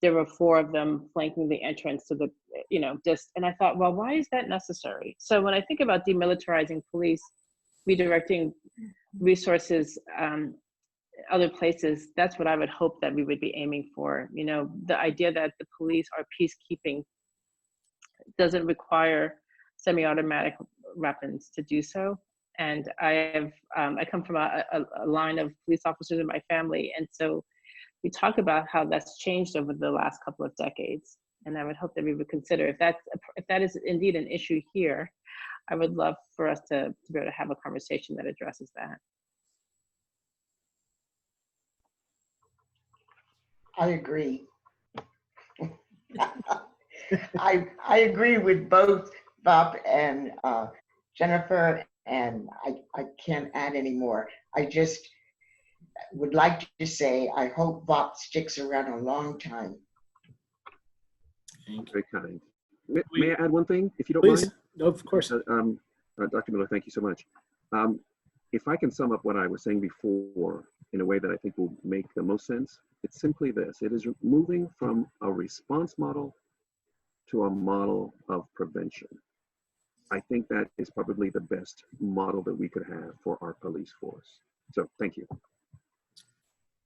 there were 4 of them flanking the entrance to the, and I thought, well, why is that necessary? So when I think about demilitarizing police, redirecting resources other places, that's what I would hope that we would be aiming for. The idea that the police are peacekeeping doesn't require semi-automatic weapons to do so. And I come from a line of police officers in my family, and so we talk about how that's changed over the last couple of decades. And I would hope that we would consider if that is indeed an issue here, I would love for us to be able to have a conversation that addresses that. I agree. I agree with both Bob and Jennifer, and I can't add any more. I just would like to say I hope Bob sticks around a long time. Very kind. May I add one thing, if you don't Please. mind? No, of course. Dr. Miller, thank you so much. If I can sum up what I was saying before in a way that I think will make the most sense, it's simply this. It is moving from a response model to a model of prevention. I think that is probably the best model that we could have for our police force. So thank you.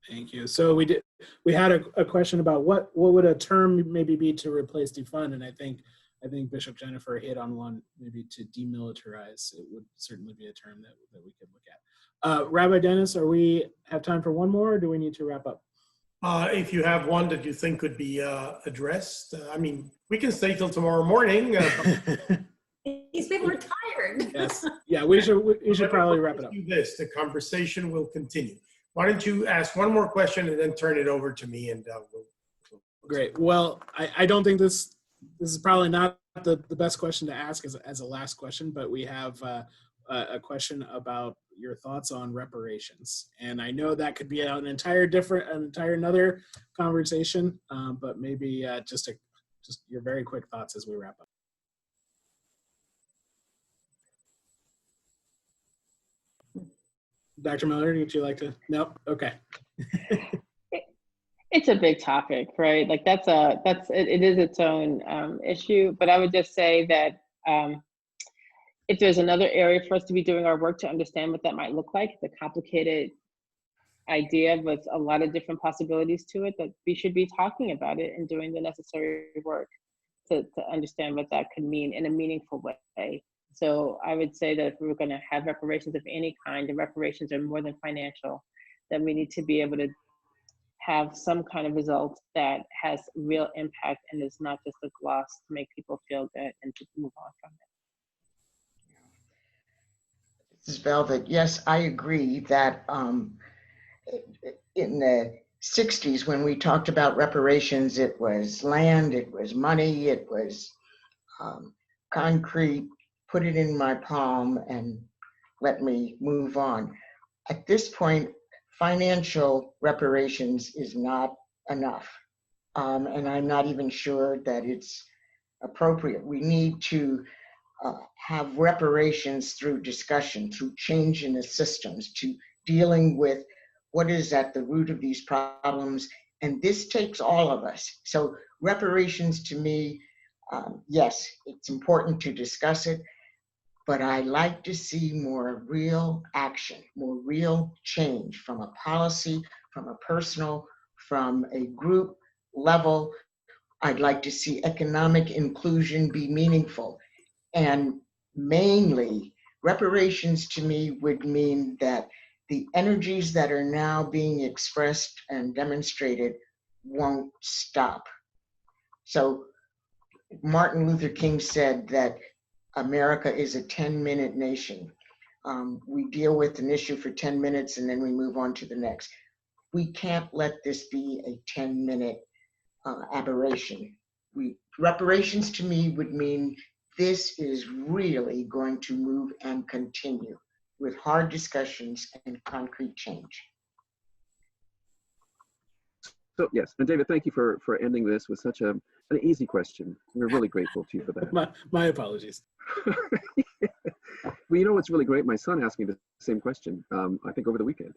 Thank you. So we had a question about what would a term maybe be to replace defund, and I think Bishop Jennifer hit on one, maybe to demilitarize. It would certainly be a term that we could look at. Rabbi Dennis, we have time for one more, or do we need to wrap up? If you have one that you think could be addressed, we can stay till tomorrow morning. He's been retired. Yes. Yeah, we should probably wrap it up. Do this. The conversation will continue. Why don't you ask one more question and then turn it over to me, and we'll. Great. Well, I don't think this is probably not the best question to ask as a last question, but we have a question about your thoughts on reparations. And I know that could be an entire another conversation, but maybe just your very quick thoughts as we wrap up. Dr. Miller, would you like to? No? Okay. It's a big topic, right? Like it is its own issue, but I would just say that if there's another area for us to be doing our work to understand what that might look like, it's a complicated idea with a lot of different possibilities to it, that we should be talking about it and doing the necessary work to understand what that could mean in a meaningful way. So I would say that if we were going to have reparations of any kind, and reparations are more than financial, then we need to be able to have some kind of result that has real impact and is not just a gloss to make people feel good and to move on from it. This is Velvet. Yes, I agree that in the 60s, when we talked about reparations, it was land, it was money, it was concrete, put it in my palm and let me move on. At this point, financial reparations is not enough. And I'm not even sure that it's appropriate. We need to have reparations through discussion, through change in the systems, to dealing with what is at the root of these problems. And this takes all of us. So reparations to me, yes, it's important to discuss it, but I like to see more real action, more real change from a policy, from a personal, from a group level. I'd like to see economic inclusion be meaningful. And mainly, reparations to me would mean that the energies that are now being expressed and demonstrated won't stop. So Martin Luther King said that America is a 10-minute nation. We deal with an issue for 10 minutes and then we move on to the next. We can't let this be a 10-minute aberration. Reparations to me would mean this is really going to move and continue with hard discussions and concrete change. So yes, and David, thank you for ending this with such an easy question. We're really grateful to you for that. My apologies. Well, you know what's really great? My son asked me the same question, I think over the weekend.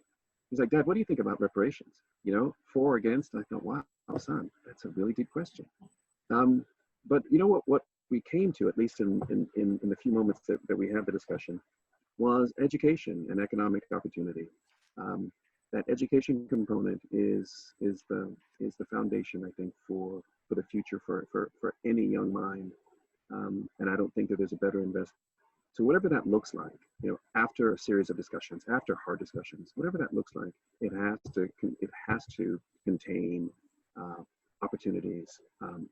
He's like, Dad, what do you think about reparations? You know, for or against? And I thought, wow, son, that's a really deep question. But you know what we came to, at least in the few moments that we had the discussion, was education and economic opportunity. That education component is the foundation, I think, for the future for any young mind. And I don't think that there's a better investment. So whatever that looks like, you know, after a series of discussions, after hard discussions, whatever that looks like, it has to contain opportunities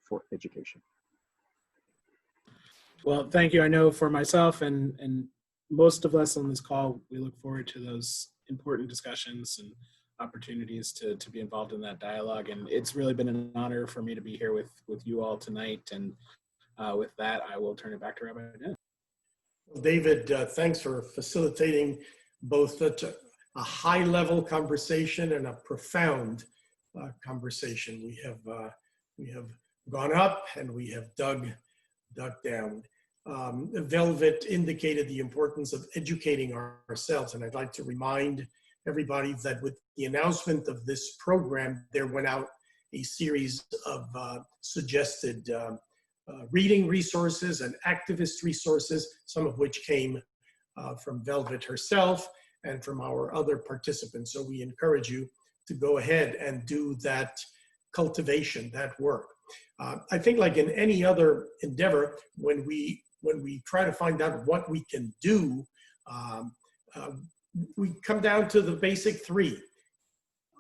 for education. Well, thank you. I know for myself and most of us on this call, we look forward to those important discussions and opportunities to be involved in that dialogue. And it's really been an honor for me to be here with you all tonight. And with that, I will turn it back to Rabbi Dennis. Well, David, thanks for facilitating both a high-level conversation and a profound conversation. We have gone up and we have dug down. Velvet indicated the importance of educating ourselves, and I'd like to remind everybody that with the announcement of this program, there went out a series of suggested reading resources and activist resources, some of which came from Velvet herself and from our other participants. So we encourage you to go ahead and do that cultivation, that work. I think, like in any other endeavor, when we try to find out what we can do, we come down to the basic three: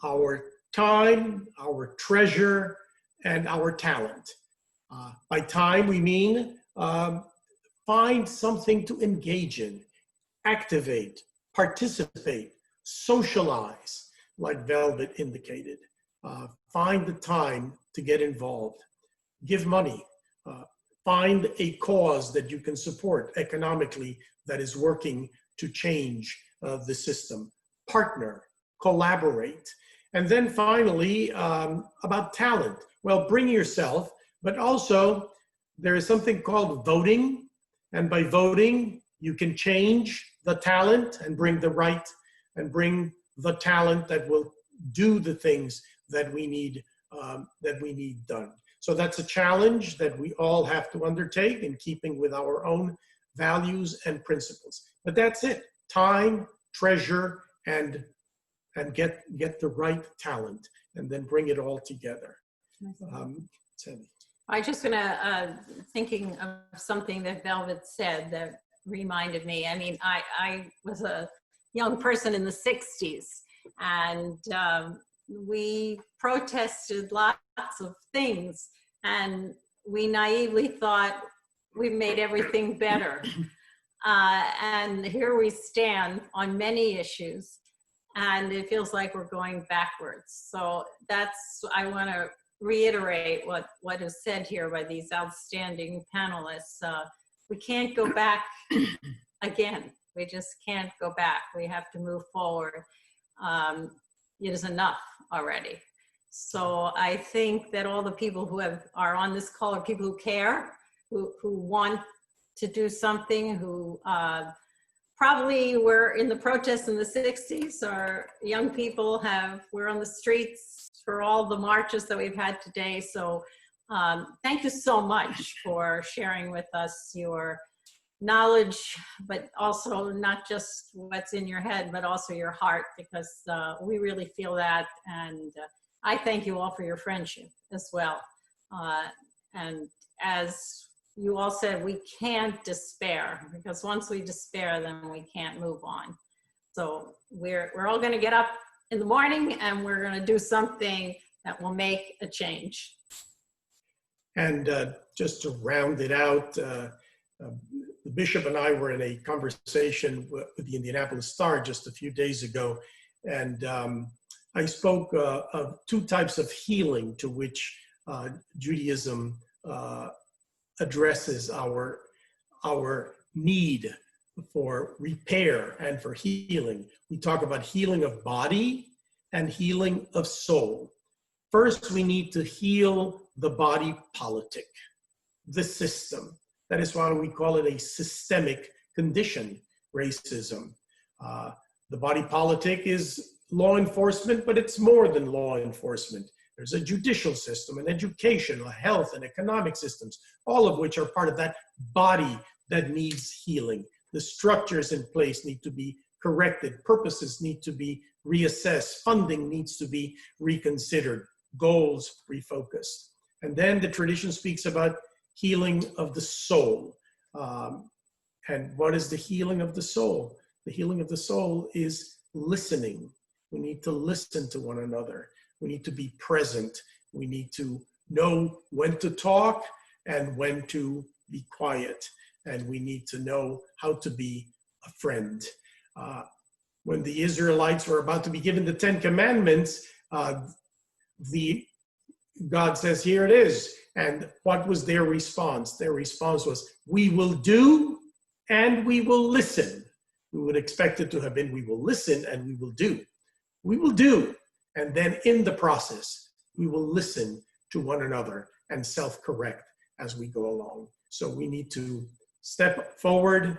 our time, our treasure, and our talent. By time, we mean find something to engage in, activate, participate, socialize, like Velvet indicated. Find the time to get involved. Give money. Find a cause that you can support economically that is working to change the system. Partner, collaborate. And then finally, about talent. Well, bring yourself, but also there is something called voting. And by voting, you can change the talent and bring the right and bring the talent that will do the things that we need done. So that's a challenge that we all have to undertake in keeping with our own values and principles. But that's it: time, treasure, and get the right talent, and then bring it all together. Sandy. I just gonna thinking of something that Velvet said that reminded me. I mean, I was a young person in the 60s, and we protested lots of things, and we naively thought we made everything better. And here we stand on many issues, and it feels like we're going backwards. So I want to reiterate what is said here by these outstanding panelists. We can't go back again. We just can't go back. We have to move forward. It is enough already. So I think that all the people who are on this call are people who care, who want to do something, who probably were in the protests in the 60s, or young people were on the streets for all the marches that we've had today. So thank you so much for sharing with us your knowledge, but also not just what's in your head, but also your heart, because we really feel that. And I thank you all for your friendship as well. And as you all said, we can't despair, because once we despair, then we can't move on. So we're all going to get up in the morning, and we're going to do something that will make a change. And just to round it out, the bishop and I were in a conversation with the Indianapolis Star just a few days ago, and I spoke of two types of healing to which Judaism addresses our need for repair and for healing. We talk about healing of body and healing of soul. First, we need to heal the body politic, the system. That is why we call it a systemic condition, racism. The body politic is law enforcement, but it's more than law enforcement. There's a judicial system, an education, a health and economic systems, all of which are part of that body that needs healing. The structures in place need to be corrected. Purposes need to be reassessed. Funding needs to be reconsidered. Goals refocused. And then the tradition speaks about healing of the soul. And what is the healing of the soul? The healing of the soul is listening. We need to listen to one another. We need to be present. We need to know when to talk and when to be quiet. And we need to know how to be a friend. When the Israelites were about to be given the 10 Commandments, God says, here it is. And what was their response? Their response was, we will do and we will listen. We would expect it to have been, we will listen and we will do. We will do. And then in the process, we will listen to one another and self-correct as we go along. So we need to step forward,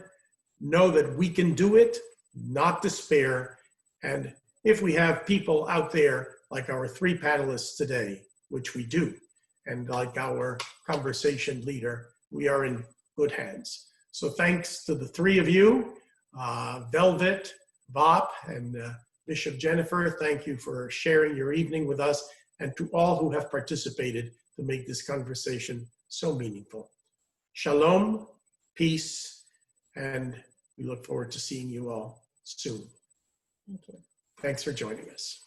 know that we can do it, not despair. And if we have people out there like our 3 panelists today, which we do, and like our conversation leader, we are in good hands. So thanks to the 3 of you, Velvet, Bob, and Bishop Jennifer, thank you for sharing your evening with us, and to all who have participated to make this conversation so meaningful. Shalom, peace, and we look forward to seeing you all soon. Thank you. Thanks for joining us.